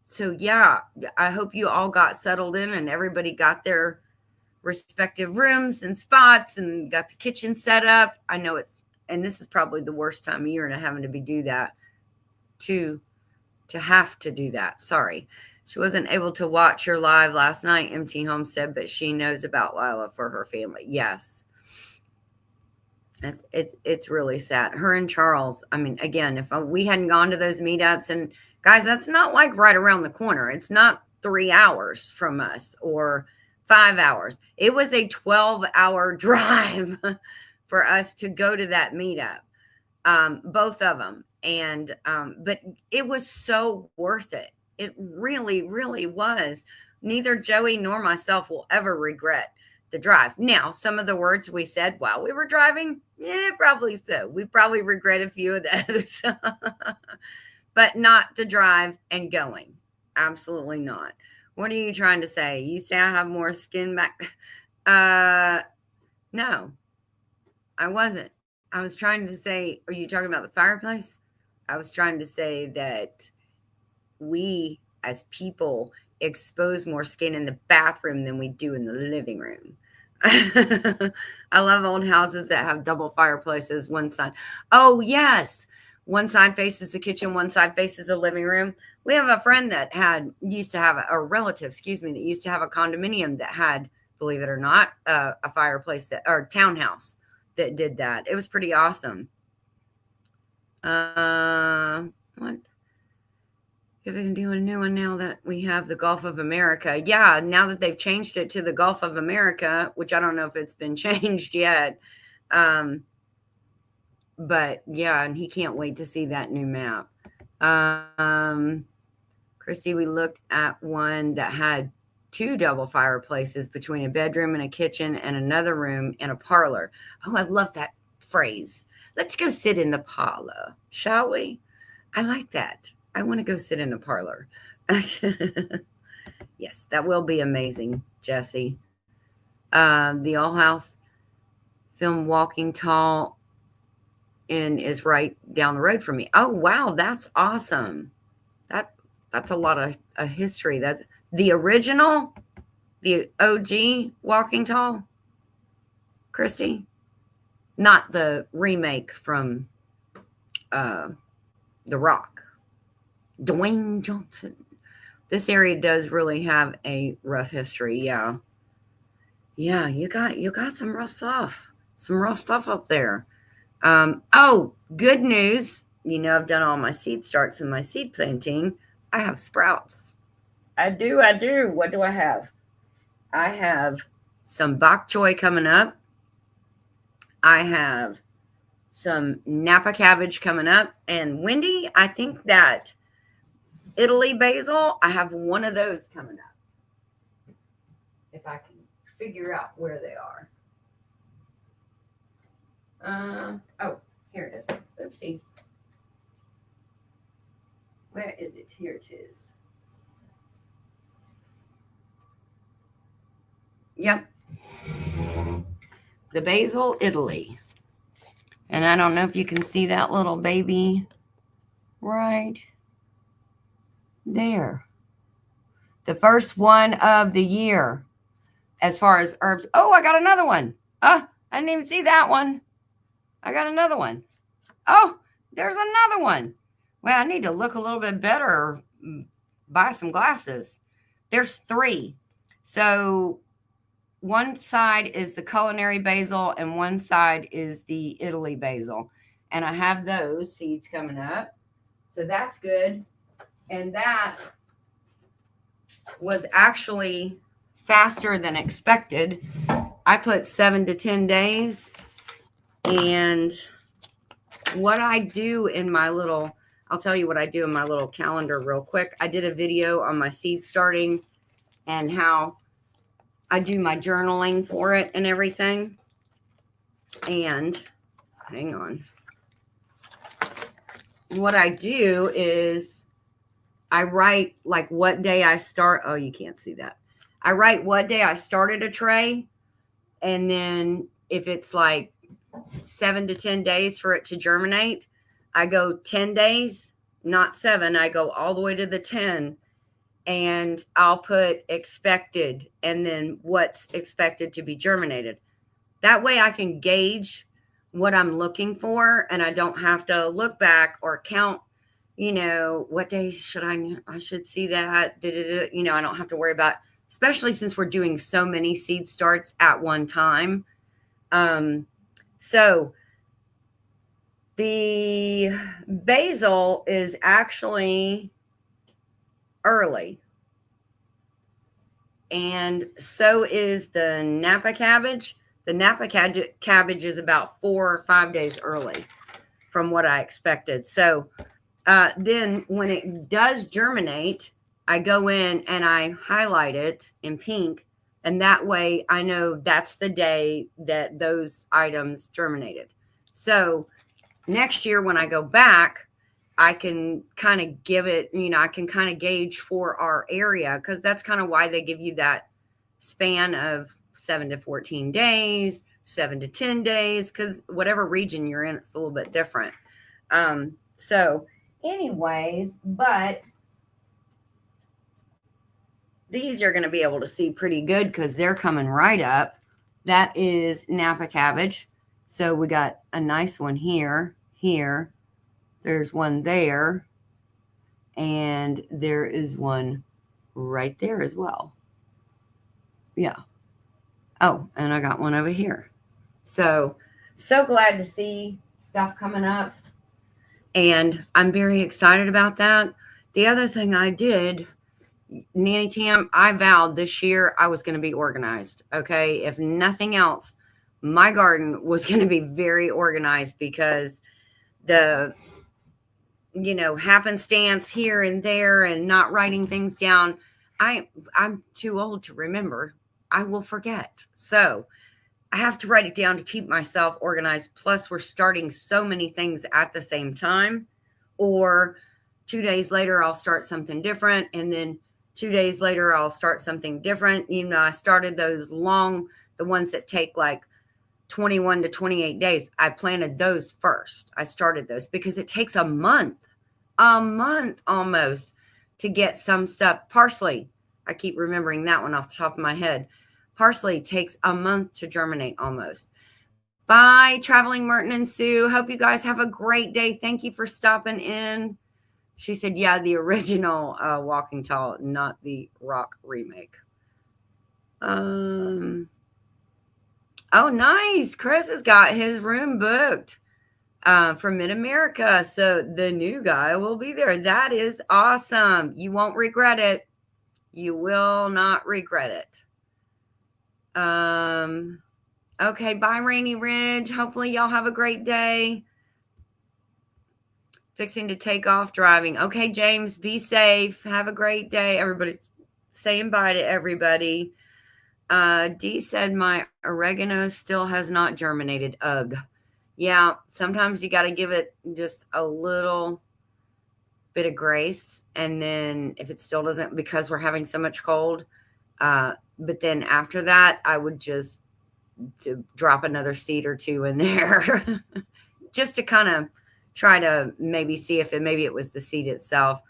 So yeah, I hope you all got settled in and everybody got their respective rooms and spots and got the kitchen set up. I know and this is probably the worst time of year and having to do that to have to do that. Sorry. She wasn't able to watch her live last night, MT Home said, but she knows about Lila for her family. Yes. It's really sad. Her and Charles, I mean, again, if we hadn't gone to those meetups, and guys, that's not like right around the corner. It's not 3 hours from us or 5 hours. It was a 12-hour drive for us to go to that meetup, both of them. And but it was so worth it. It really, really was. Neither Joey nor myself will ever regret the drive. Now, some of the words we said while we were driving, yeah, probably so. We probably regret a few of those, but not the drive and going. Absolutely not. What are you trying to say? You say I have more skin back? No, I wasn't. I was trying to say, are you talking about the fireplace? I was trying to say that we as people expose more skin in the bathroom than we do in the living room. I love old houses that have double fireplaces, one side. Oh, yes. One side faces the kitchen, one side faces the living room. We have a friend that used to have a relative, that used to have a condominium that had, believe it or not, a fireplace or townhouse that did that. It was pretty awesome. What? If they can do a new one now that we have the Gulf of America. Yeah, now that they've changed it to the Gulf of America, which I don't know if it's been changed yet. But yeah, and he can't wait to see that new map. Christy, we looked at one that had 2 double fireplaces between a bedroom and a kitchen and another room and a parlor. Oh, I love that phrase. Let's go sit in the parlor, shall we? I like that. I want to go sit in a parlor. Yes, that will be amazing, Jesse. The All House film Walking Tall is right down the road from me. Oh, wow, that's awesome. That's a lot of history. That's the original, the OG Walking Tall, Christy, not the remake from The Rock. Dwayne Johnson. This area does really have a rough history. Yeah, you got some rough stuff. Up there. Oh, good news. I've done all my seed starts and my seed planting. I have sprouts. I do. What do I have? I have some bok choy coming up. I have some Napa cabbage coming up. And Wendy, I think that Italy basil, I have one of those coming up. If I can figure out where they are. Oh, here it is. Oopsie. Where is it? Here it is. Yep. The basil, Italy. And I don't know if you can see that little baby right there. The first one of the year as far as herbs. Oh, I got another one. I didn't even see that one. I got another one. Oh, there's another one. Well, I need to look a little bit better or buy some glasses. There's 3. So one side is the culinary basil and one side is the Italy basil. And I have those seeds coming up. So that's good. And that was actually faster than expected. I put 7 to 10 days. And what I do in my little, I'll tell you what I do in my little calendar real quick. I did a video on my seed starting and how I do my journaling for it and everything. And hang on. What I do is I write like what day I start. Oh, you can't see that. I write what day I started a tray. And then if it's like 7 to 10 days for it to germinate, I go 10 days, not 7. I go all the way to the 10. And I'll put expected and then what's expected to be germinated. That way I can gauge what I'm looking for, and I don't have to look back or count, what days should I should see that. I don't have to worry about, especially since we're doing so many seed starts at one time. So the basil is actually early, and so is the Napa cabbage. The Napa cabbage is about 4 or 5 days early from what I expected. So then when it does germinate, I go in and I highlight it in pink, and that way I know that's the day that those items germinated. So next year when I go back, I can kind of give it, I can kind of gauge for our area, because that's kind of why they give you that span of 7 to 14 days, 7 to 10 days, because whatever region you're in, it's a little bit different. So anyways, but these you're going to be able to see pretty good because they're coming right up. That is Napa cabbage. So we got a nice one here. There's one there. And there is one right there as well. Yeah. Oh, and I got one over here. So glad to see stuff coming up. And I'm very excited about that. The other thing I did, Nanny Tam, I vowed this year I was going to be organized. Okay. If nothing else, my garden was going to be very organized, because the, happenstance here and there and not writing things down. I'm too old to remember. I will forget. So I have to write it down to keep myself organized. Plus, we're starting so many things at the same time. Or 2 days later, I'll start something different. And then 2 days later, I'll start something different. I started those the ones that take like 21 to 28 days. I planted those first. I started those because it takes a month almost to get some stuff. Parsley, I keep remembering that one off the top of my head. Parsley takes a month to germinate almost. Bye, Traveling Merton and Sue. Hope you guys have a great day. Thank you for stopping in. She said, yeah, the original Walking Tall, not the rock remake. Oh, nice. Chris has got his room booked for Mid-America. So the new guy will be there. That is awesome. You won't regret it. You will not regret it. Okay, bye, Rainy Ridge. Hopefully y'all have a great day. Fixing to take off driving. Okay, James, be safe. Have a great day. Everybody's saying bye to everybody. Dee said my oregano still has not germinated. Ugh. Yeah, sometimes you got to give it just a little bit of grace. And then if it still doesn't, because we're having so much cold, but then after that, I would just drop another seed or two in there just to kind of try to maybe see if maybe it was the seed itself.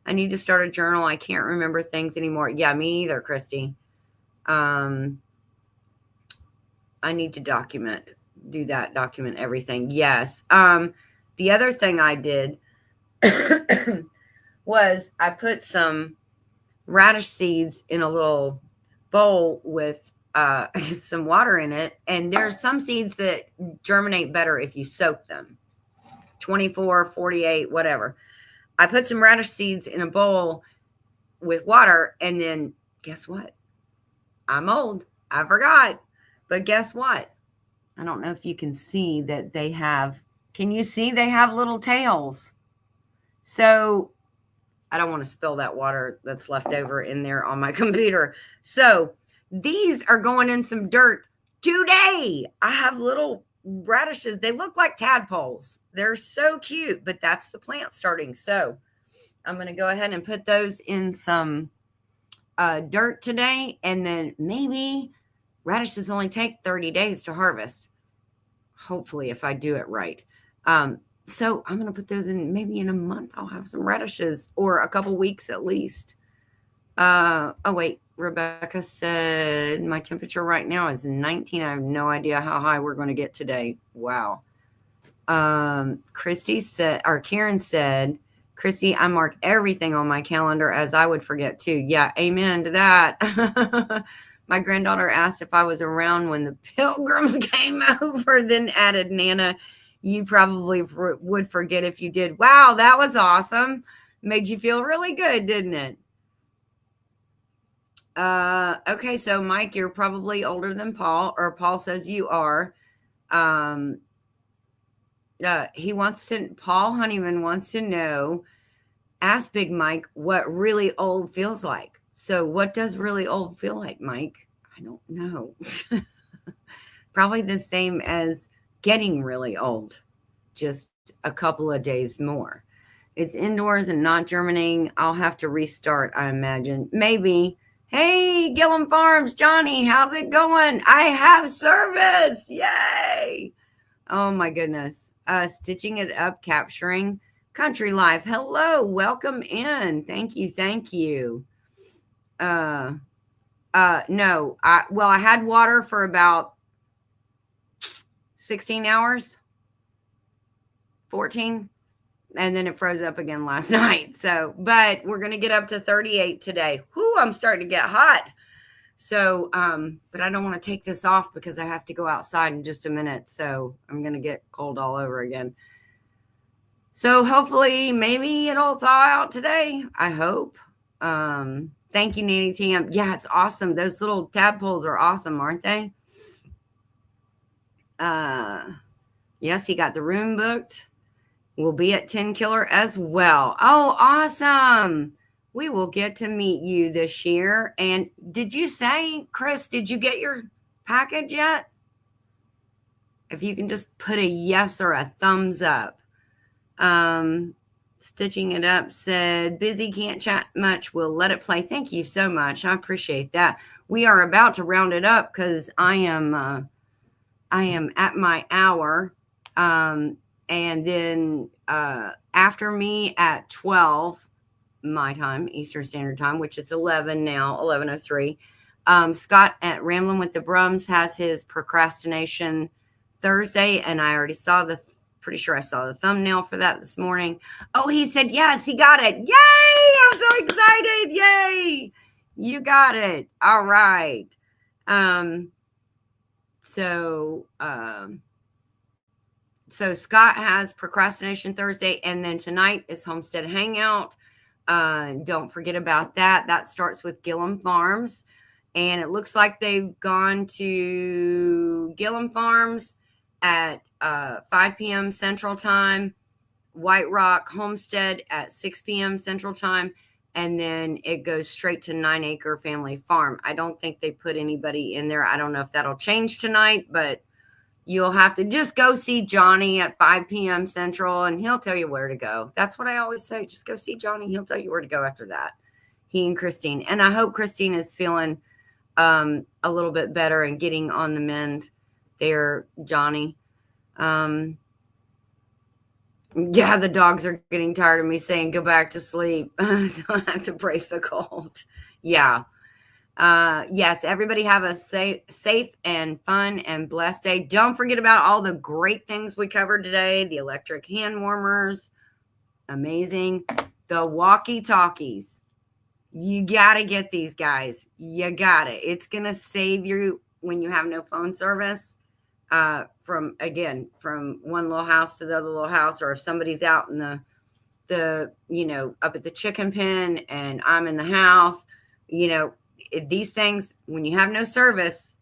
I need to start a journal. I can't remember things anymore. Yeah, me either, Christy. I need to document everything. Yes. The other thing I did was I put some radish seeds in a little bowl with some water in it. And there's some seeds that germinate better if you soak them. 24, 48, whatever. I put some radish seeds in a bowl with water, and then guess what? I'm old. I forgot. But guess what? I don't know if you can see that they have. Can you see they have little tails? So I don't want to spill that water that's left over in there on my computer. So these are going in some dirt today. I have little radishes. They look like tadpoles. They're so cute, but that's the plant starting. So I'm going to go ahead and put those in some dirt today. And then maybe radishes only take 30 days to harvest. Hopefully, if I do it right. So I'm going to put those in, maybe in a month, I'll have some radishes, or a couple weeks at least. Oh, wait. Rebecca said my temperature right now is 19. I have no idea how high we're going to get today. Wow. Christy said, or Karen said, Christy, I mark everything on my calendar as I would forget too. Yeah, amen to that. My granddaughter asked if I was around when the Pilgrims came over, then added, Nana, you probably would forget if you did. Wow, that was awesome. Made you feel really good, didn't it? Okay, so Mike, you're probably older than Paul, or Paul says you are. Paul Honeyman wants to know, ask Big Mike what really old feels like. So what does really old feel like, Mike? I don't know. Probably the same as getting really old, just a couple of days more. It's indoors and not germinating. I'll have to restart, I imagine. Maybe. Hey, Gillum Farms, Johnny, how's it going? I have service. Yay. Oh, my goodness. Stitching it up, capturing country life. Hello, welcome in. Thank you, thank you. No, I had water for about 16 hours, 14, and then it froze up again last night. So, but we're going to get up to 38 today. Whoo, I'm starting to get hot. So, but I don't want to take this off because I have to go outside in just a minute. So I'm going to get cold all over again. So hopefully maybe it'll thaw out today. I hope. Thank you, Nanny Tam. Yeah, it's awesome. Those little tadpoles are awesome, aren't they? Yes, he got the room booked. We'll be at 10 Killer as well. Oh, awesome. We will get to meet you this year. And did you say, Chris, did you get your package yet? If you can just put a yes or a thumbs up. Stitching it up said, busy, can't chat much. We'll let it play. Thank you so much. I appreciate that. We are about to round it up because I am at my hour. And then after me at 12 my time, Eastern Standard Time, which it's 11 now, 11:03. Scott at Ramblin' with the Brums has his procrastination Thursday, and I already pretty sure I saw the thumbnail for that this morning. Oh, he said yes, he got it. Yay! I'm so excited. Yay! You got it. All right. So Scott has procrastination Thursday, and then tonight is Homestead Hangout. Don't forget about that. That starts with Gillum Farms, and it looks like they've gone to Gillum Farms at 5 p.m. Central Time, White Rock Homestead at 6 p.m. Central Time, and then it goes straight to 9 Acre Family Farm. I don't think they put anybody in there. I don't know if that'll change tonight, but you'll have to just go see Johnny at 5 p.m. Central, and he'll tell you where to go. That's what I always say. Just go see Johnny. He'll tell you where to go after that. He and Christine. And I hope Christine is feeling a little bit better and getting on the mend there, Johnny. Yeah, the dogs are getting tired of me saying go back to sleep. So I have to brave the cold. Yeah. Yes, everybody have a safe and fun and blessed day. Don't forget about all the great things we covered today. The electric hand warmers, amazing. The walkie-talkies. You got to get these, guys. You got it. It's going to save you when you have no phone service. From one little house to the other little house, or if somebody's out in the up at the chicken pen and I'm in the house, these things, when you have no service,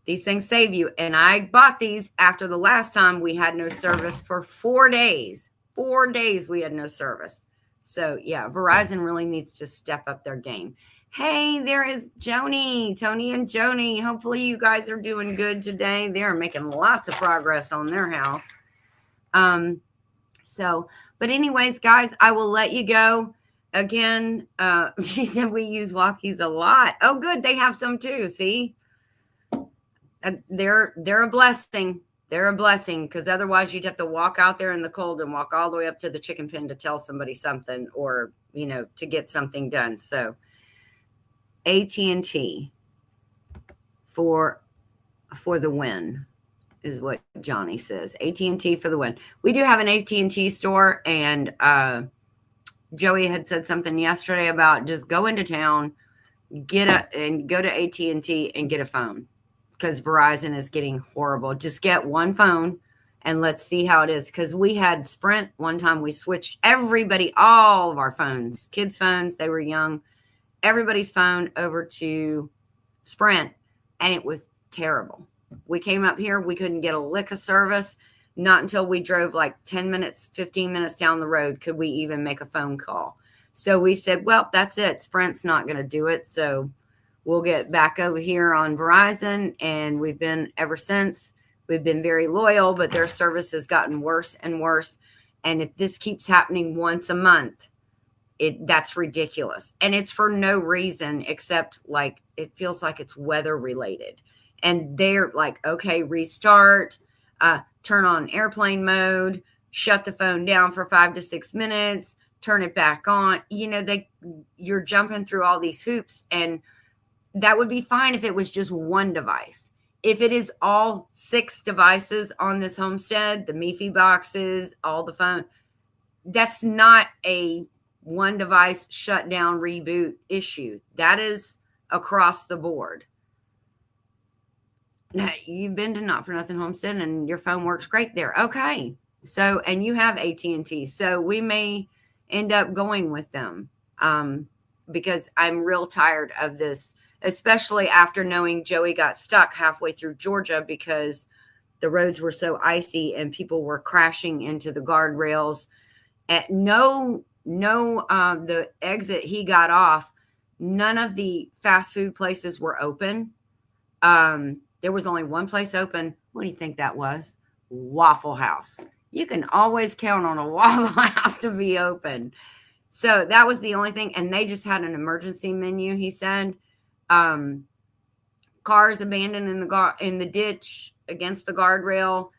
these things save you. And I bought these after the last time we had no service for 4 days. 4 days we had no service. So yeah, Verizon really needs to step up their game. Hey, there is Joni, Tony and Joni. Hopefully you guys are doing good today. They're making lots of progress on their house. But anyways, guys, I will let you go. Again, she said we use walkies a lot. Oh, good. They have some too. See, they're a blessing. They're a blessing, because otherwise you'd have to walk out there in the cold and walk all the way up to the chicken pen to tell somebody something, or, to get something done. So AT&T for the win is what Johnny says. AT&T for the win. We do have an AT&T store, and Joey had said something yesterday about just go into town, go to AT&T and get a phone, because Verizon is getting horrible. Just get one phone and let's see how it is. Because we had Sprint one time. We switched all of our phones, kids' phones, they were young, everybody's phone over to Sprint, and it was terrible. We came up here, we couldn't get a lick of service. Not until we drove like 10 minutes, 15 minutes down the road could we even make a phone call. So we said, well, that's it. Sprint's not going to do it. So we'll get back over here on Verizon, and we've been ever since. We've been very loyal, but their service has gotten worse and worse. And if this keeps happening once a month, that's ridiculous. And it's for no reason except like it feels like it's weather related. And they're like, okay, restart, turn on airplane mode, shut the phone down for 5 to 6 minutes, turn it back on. You're jumping through all these hoops, and that would be fine if it was just one device. If it is all 6 devices on this homestead, the MiFi boxes, all the phone, that's not a one device shutdown reboot issue. That is across the board. Now, you've been to Not for Nothing Homestead and your phone works great there. Okay. So, and you have AT&T. So we may end up going with them because I'm real tired of this, especially after knowing Joey got stuck halfway through Georgia because the roads were so icy and people were crashing into the guardrails. The exit he got off, none of the fast food places were open. There was only one place open. What do you think that was? Waffle House. You can always count on a Waffle House to be open. So that was the only thing. And they just had an emergency menu, he said. Cars abandoned in the ditch against the guardrail.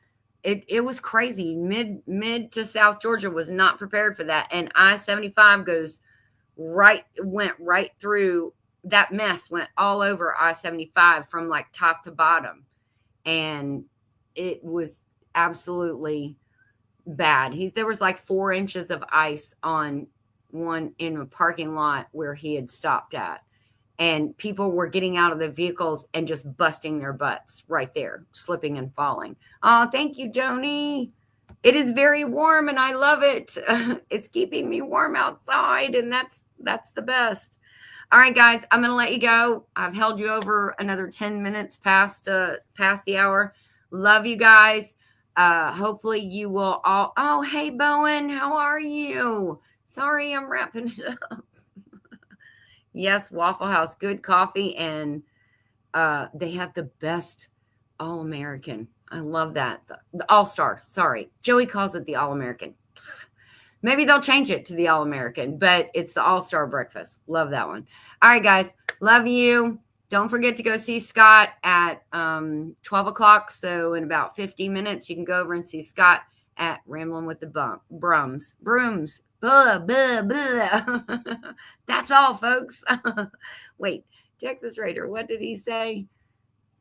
It was crazy. Mid to South Georgia was not prepared for that. And I-75 went right through. That mess went all over I-75 from like top to bottom. And it was absolutely bad. There was like 4 inches of ice on one in a parking lot where he had stopped at. And people were getting out of the vehicles and just busting their butts right there, slipping and falling. Oh, thank you, Joni. It is very warm and I love it. It's keeping me warm outside, and that's the best. All right, guys, I'm going to let you go. I've held you over another 10 minutes past the hour. Love you guys. Hopefully you will all. Oh, hey, Bowen, how are you? Sorry, I'm wrapping it up. Yes, Waffle House, good coffee, and they have the best All-American. I love that. The All-Star, sorry. Joey calls it the All-American. Maybe they'll change it to the All-American, but it's the All-Star breakfast. Love that one. All right, guys. Love you. Don't forget to go see Scott at 12 o'clock. So in about 50 minutes, you can go over and see Scott at Rambling with the Brooms. Blah, blah, blah. That's all, folks. Wait, Texas Raider, what did he say?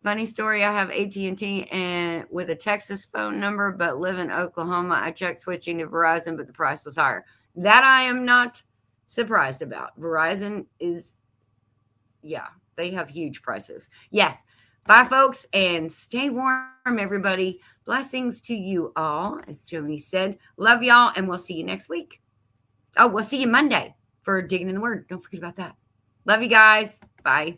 Funny story, I have AT&T and with a Texas phone number, but live in Oklahoma. I checked switching to Verizon, but the price was higher. That I am not surprised about. Verizon is, they have huge prices. Yes. Bye, folks, and stay warm, everybody. Blessings to you all, as Joni said. Love y'all, and we'll see you next week. Oh, we'll see you Monday for Digging in the Word. Don't forget about that. Love you guys. Bye.